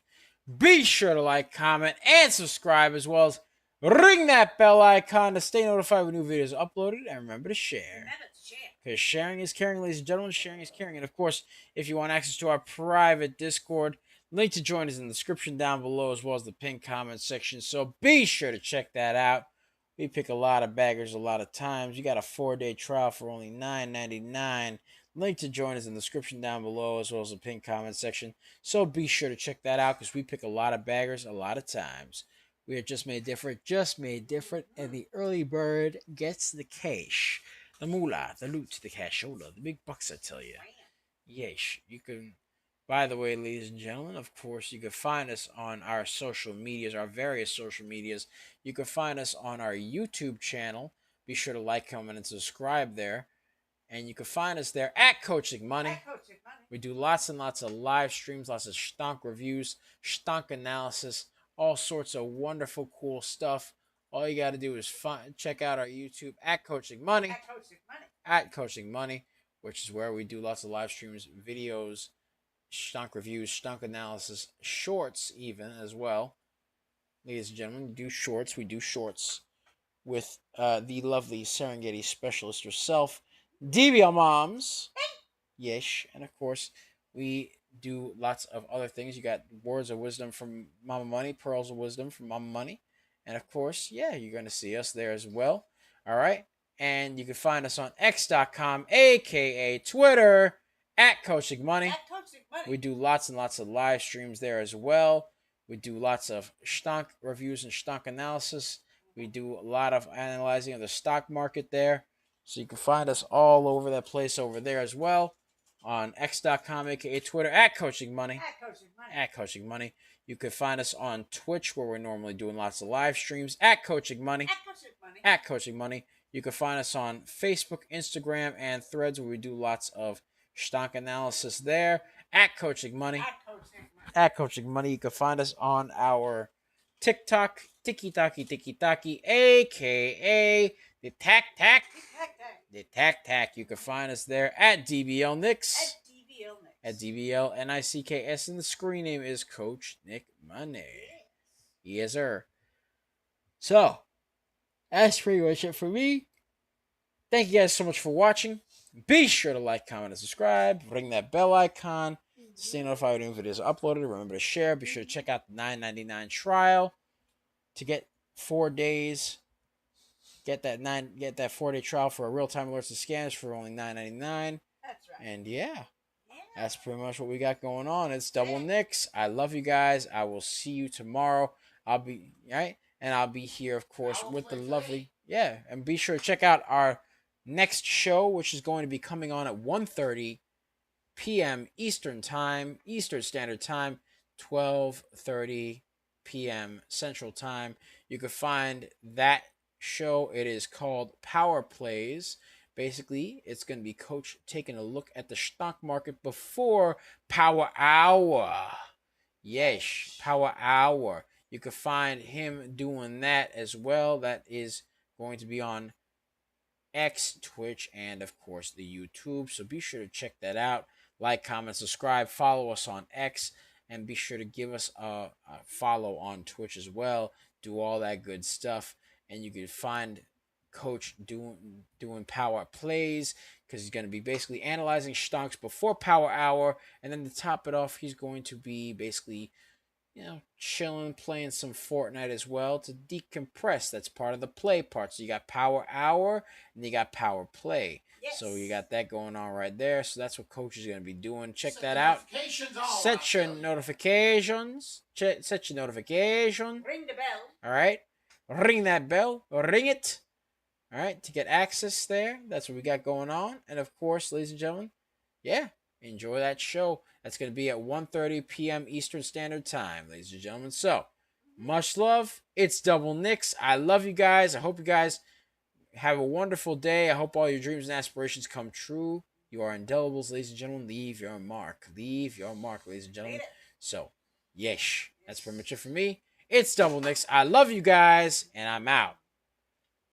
Be sure to like, comment, and subscribe, as well as ring that bell icon to stay notified when new videos are uploaded. And remember to share. Because sharing is caring, ladies and gentlemen. Sharing is caring. And of course, if you want access to our private Discord, link to join us in the description down below, as well as the pinned comment section. So be sure to check that out. We pick a lot of baggers a lot of times. You got a 4-day trial for only $9.99. Link to join us in the description down below, as well as the pinned comment section. So be sure to check that out, because we pick a lot of baggers a lot of times. We are just made different, and the early bird gets the cash, the moolah, the loot, the cashola, the big bucks. I tell you, yes, you can. By the way, ladies and gentlemen, of course, you can find us on our social medias, our various social medias. You can find us on our YouTube channel. Be sure to like, comment, and subscribe there. And you can find us there at Coaching Money. We do lots and lots of live streams, lots of stonk reviews, stonk analysis, all sorts of wonderful, cool stuff. All you got to do is check out our YouTube at Coaching Money. At Coaching Money, which is where we do lots of live streams, videos, stonk reviews, stonk analysis, shorts even as well. Ladies and gentlemen, we do shorts with the lovely Serengeti specialist herself, DBL Moms. Yes, and of course, we do lots of other things. You got words of wisdom from Mama Money, pearls of wisdom from Mama Money. And of course, yeah, you're going to see us there as well. All right. And you can find us on x.com, aka Twitter, at Coaching Money. We do lots and lots of live streams there as well. We do lots of stonk reviews and stonk analysis. We do a lot of analyzing of the stock market there. So you can find us all over that place over there as well. On x.com, aka Twitter, at Coaching Money. At Coaching Money. You can find us on Twitch, where we're normally doing lots of live streams, at Coaching Money. At Coaching Money. You can find us on Facebook, Instagram, and Threads, where we do lots of stock analysis there, at Coaching Money. At Coaching Money. You can find us on our TikTok, Tiki Taki, aka the Tac Tac. The Tac Tac. You can find us there at DBL Nicks. At DBL NICKS, and the screen name is Coach Nick Money. Yes, sir. So, that's pretty much it for me. Thank you guys so much for watching. Be sure to like, comment, and subscribe. Ring that bell icon. Stay notified when new videos are uploaded. Remember to share. Be sure to check out the $9.99 trial to get 4 days. Get that 4-day trial for real-time alerts and scans for only $9.99. That's right. And yeah, that's pretty much what we got going on. It's Double Nicks. I love you guys. I will see you tomorrow. I'll be right, and I'll be here, of course, with the lovely And be sure to check out our next show, which is going to be coming on at 1:30 p.m. Eastern Standard Time, 12:30 p.m. Central Time. You can find that show. It is called Power Plays. Basically, it's going to be Coach taking a look at the stock market before Power Hour. Yes, Power Hour. You can find him doing that as well. That is going to be on X, Twitch, and of course the YouTube. So be sure to check that out. Like, comment, subscribe, follow us on X, and be sure to give us a follow on Twitch as well. Do all that good stuff. And you can find Coach doing Power Plays, because he's going to be basically analyzing stocks before Power Hour, and then to top it off, he's going to be basically, chilling, playing some Fortnite as well to decompress. That's part of the play part. So you got Power Hour and you got Power Play. Yes. So you got that going on right there. So that's what Coach is going to be doing. Check that out. Set your notifications. Set your notification. Ring the bell. All right. Ring that bell. Ring it. All right. To get access there. That's what we got going on. And of course, ladies and gentlemen, enjoy that show. That's going to be at 1:30 p.m. Eastern Standard Time, ladies and gentlemen. So, much love. It's Double Nicks. I love you guys. I hope you guys have a wonderful day. I hope all your dreams and aspirations come true. You are indelibles, ladies and gentlemen. Leave your mark. Leave your mark, ladies and gentlemen. So, yes. That's pretty much it for me. It's Double Nicks. I love you guys, and I'm out.